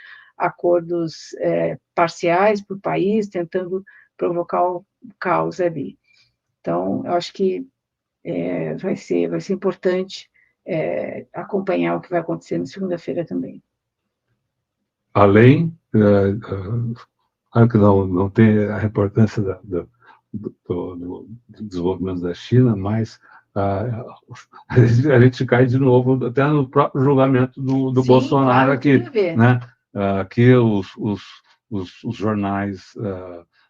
parciais para o país, tentando provocar o caos ali. Então, eu acho que vai ser importante acompanhar o que vai acontecer na segunda-feira também. Além, claro que não tem a importância do desenvolvimento da China, mas a gente cai de novo até no próprio julgamento do Sim, Bolsonaro, claro, aqui, né? Aqui os jornais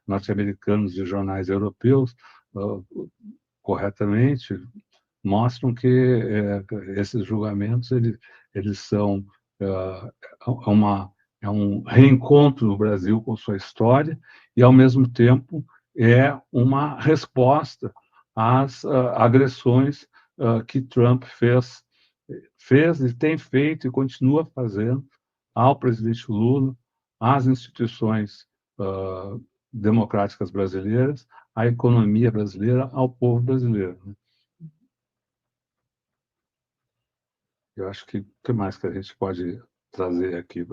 norte-americanos e jornais europeus corretamente mostram que esses julgamentos eles são é um reencontro do Brasil com sua história e, ao mesmo tempo, é uma resposta às agressões que Trump fez e tem feito e continua fazendo ao presidente Lula, às instituições democráticas brasileiras, à economia brasileira, ao povo brasileiro. Né? Eu acho que o que mais que a gente pode trazer aqui?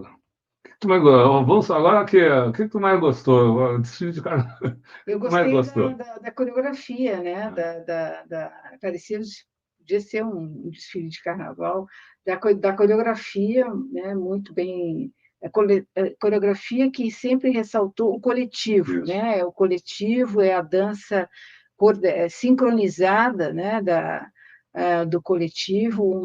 Vamos agora o que tu mais gostou? Desfile de carnaval. Eu Mais gostei gostou? da coreografia, né? Parecia podia ser um desfile de carnaval, da coreografia, né? Muito bem, a coreografia que sempre ressaltou o coletivo, Isso. né? O coletivo é a dança sincronizada, né? Do coletivo,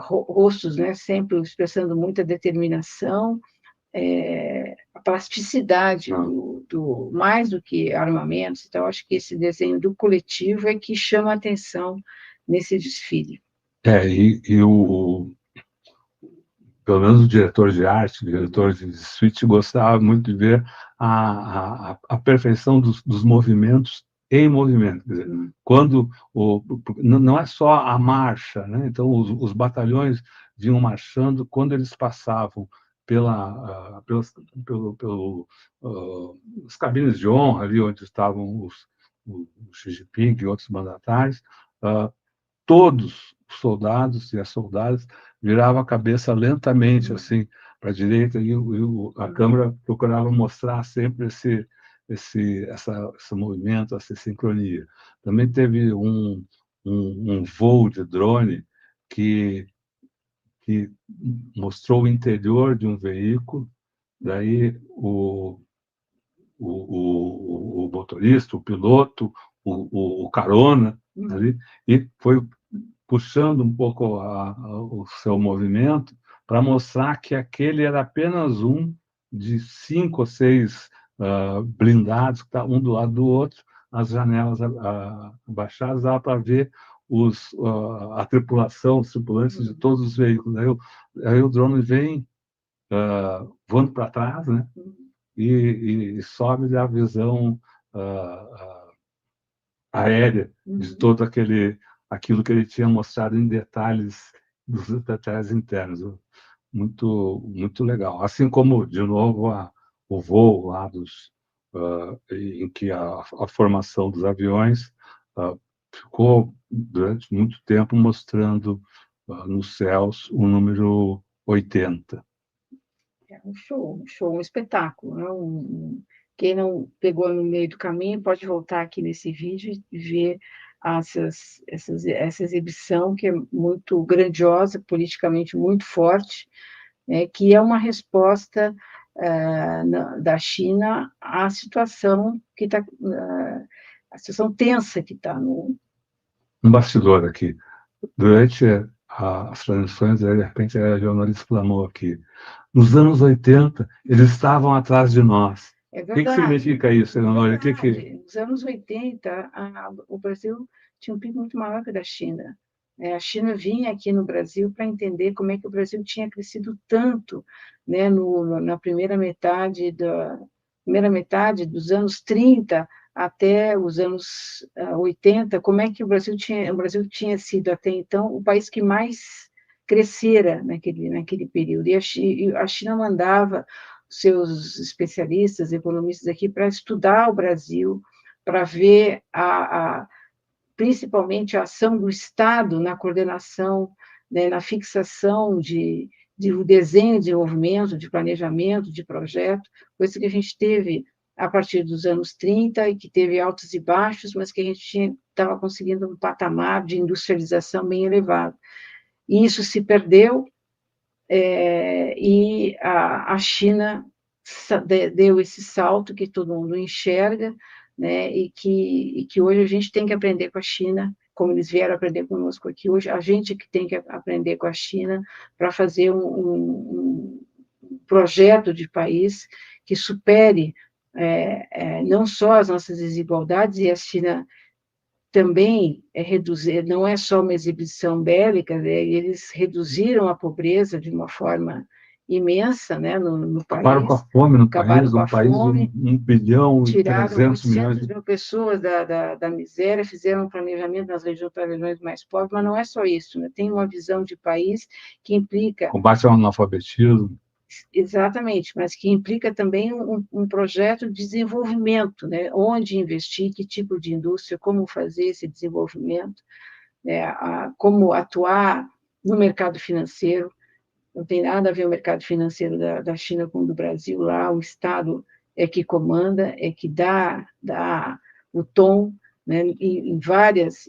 rostos, né? Sempre expressando muita determinação, a plasticidade mais do que armamentos. Então, acho que esse desenho do coletivo é que chama a atenção nesse desfile. Pelo menos o diretor de arte, o diretor de suíte, gostava muito de ver a perfeição dos movimentos em movimento. Quer dizer, quando não é só a marcha, né? Então, os batalhões vinham marchando, quando eles passavam pelas cabines de honra, ali onde estavam o Xi Jinping e outros mandatários, todos os soldados e as soldadas viravam a cabeça lentamente, assim, para a direita, e a câmera procurava mostrar sempre esse movimento, essa sincronia. Também teve um voo de drone que mostrou o interior de um veículo, daí o motorista, o piloto, o carona, ali, e foi puxando um pouco o seu movimento para mostrar que aquele era apenas um de 5 ou 6 blindados, que estavam um do lado do outro, as janelas abaixadas, dava para ver a tripulação, os tripulantes de todos os veículos. Aí o drone vem voando para trás, né? E sobe a visão aérea de todo aquilo que ele tinha mostrado em detalhes, dos detalhes internos. Muito, muito legal. Assim como, de novo, o voo lá em que a formação dos aviões ficou, durante muito tempo, mostrando nos céus o número 80. É um show, um espetáculo. Né? Quem não pegou no meio do caminho pode voltar aqui nesse vídeo e ver essa exibição, que é muito grandiosa, politicamente muito forte, né? Que é uma resposta da China à situação que está, a situação tensa que está no... Um bastidor aqui. Durante as transmissões, de repente, a jornalista exclamou aqui: nos anos 80, eles estavam atrás de nós. É O que verdade. significa isso, Eleonora? Nos anos 80, o Brasil tinha um PIB muito maior que o da China. A China vinha aqui no Brasil para entender como é que o Brasil tinha crescido tanto, né, na primeira metade dos anos 30 até os anos 80, como é que o Brasil tinha sido até então o país que mais crescera naquele período. E a China mandava seus especialistas, economistas aqui para estudar o Brasil, para ver principalmente a ação do Estado na coordenação, né, na fixação de desenho de desenvolvimento, de planejamento, de projeto, coisa que a gente teve a partir dos anos 30 e que teve altos e baixos, mas que a gente estava conseguindo um patamar de industrialização bem elevado. E isso se perdeu, e a China deu esse salto que todo mundo enxerga, né, e que hoje a gente tem que aprender com a China, como eles vieram aprender conosco aqui. Hoje a gente que tem que aprender com a China para fazer um projeto de país que supere não só as nossas desigualdades, e a China também reduzir, não é só uma exibição bélica, né? Eles reduziram a pobreza de uma forma imensa, né, no país. Acabaram com a fome no Acabaram país, com a um país fome, de 1 bilhão e tiraram 300 milhões 800 mil pessoas da miséria, fizeram um planejamento nas regiões mais pobres, mas não é só isso, né? Tem uma visão de país que implica... Combate ao analfabetismo. Exatamente, mas que implica também um projeto de desenvolvimento, né? Onde investir, que tipo de indústria, como fazer esse desenvolvimento, né? Como atuar no mercado financeiro. Não tem nada a ver o mercado financeiro da China com o do Brasil. Lá o Estado é que comanda, é que dá o tom, né? Em várias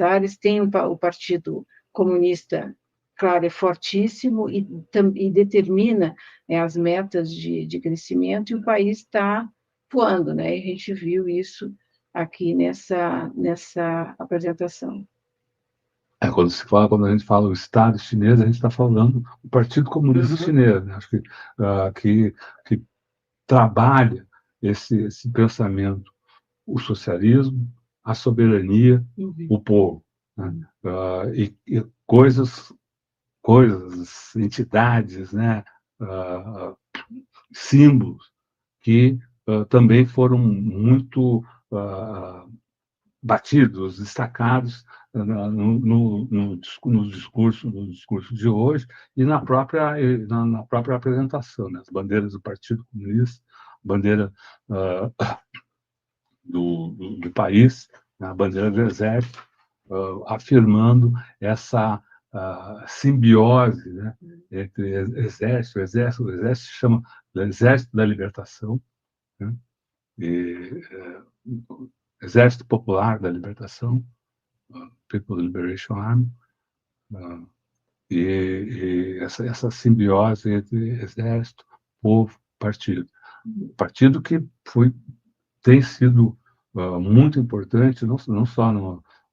áreas. Tem o Partido Comunista, claro, é fortíssimo e determina, né, as metas de crescimento, e o país está voando, né? E a gente viu isso aqui nessa apresentação. Quando a gente fala o Estado chinês, a gente está falando do Partido Comunista Chinês, né? Acho que trabalha esse pensamento, o socialismo, a soberania, o povo, né? E coisas, entidades, né? Símbolos que também foram muito batidos, destacados no discurso de hoje e na própria apresentação, né? As bandeiras do Partido Comunista, bandeira do país, né? A bandeira do Exército, afirmando essa simbiose, né? Entre exército, o exército se chama Exército da Libertação, né? E Exército Popular da Libertação, People's Liberation Army, e essa simbiose entre exército, povo, partido. Partido que tem sido muito importante, não só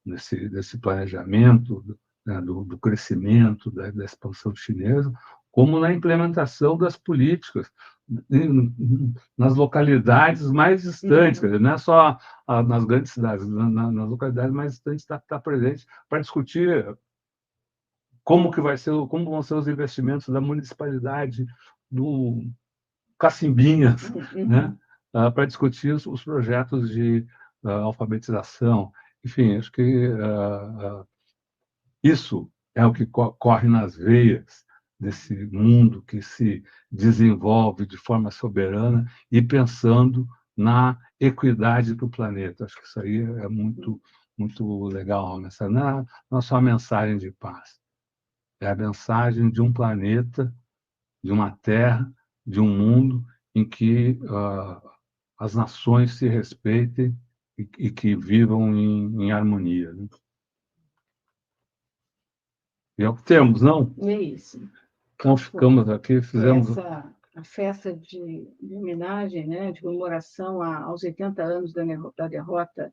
nesse planejamento, né, do crescimento, da expansão chinesa, como na implementação das políticas nas localidades mais distantes, quer dizer, não é só nas grandes cidades, nas localidades mais distantes está presente para discutir como vão ser os investimentos da municipalidade, do Cacimbinhas, né? Para discutir os projetos de alfabetização. Enfim, acho que isso é o que corre nas veias desse mundo que se desenvolve de forma soberana e pensando na equidade para o planeta. Acho que isso aí é muito, muito legal. Não é só a mensagem de paz, é a mensagem de um planeta, de uma terra, de um mundo em que as nações se respeitem e que vivam em harmonia, né? E é o que temos, não? É isso. Então, ficamos aqui, fizemos... A festa de homenagem, né, de comemoração aos 80 anos da derrota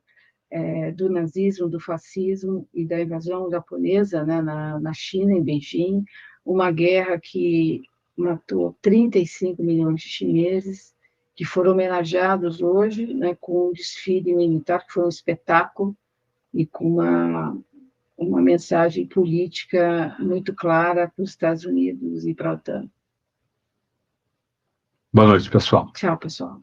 do nazismo, do fascismo e da invasão japonesa, né, na China, em Beijing, uma guerra que matou 35 milhões de chineses, que foram homenageados hoje, né, com um desfile militar, que foi um espetáculo, e com uma mensagem política muito clara para os Estados Unidos e para a OTAN. Boa noite, pessoal. Tchau, pessoal.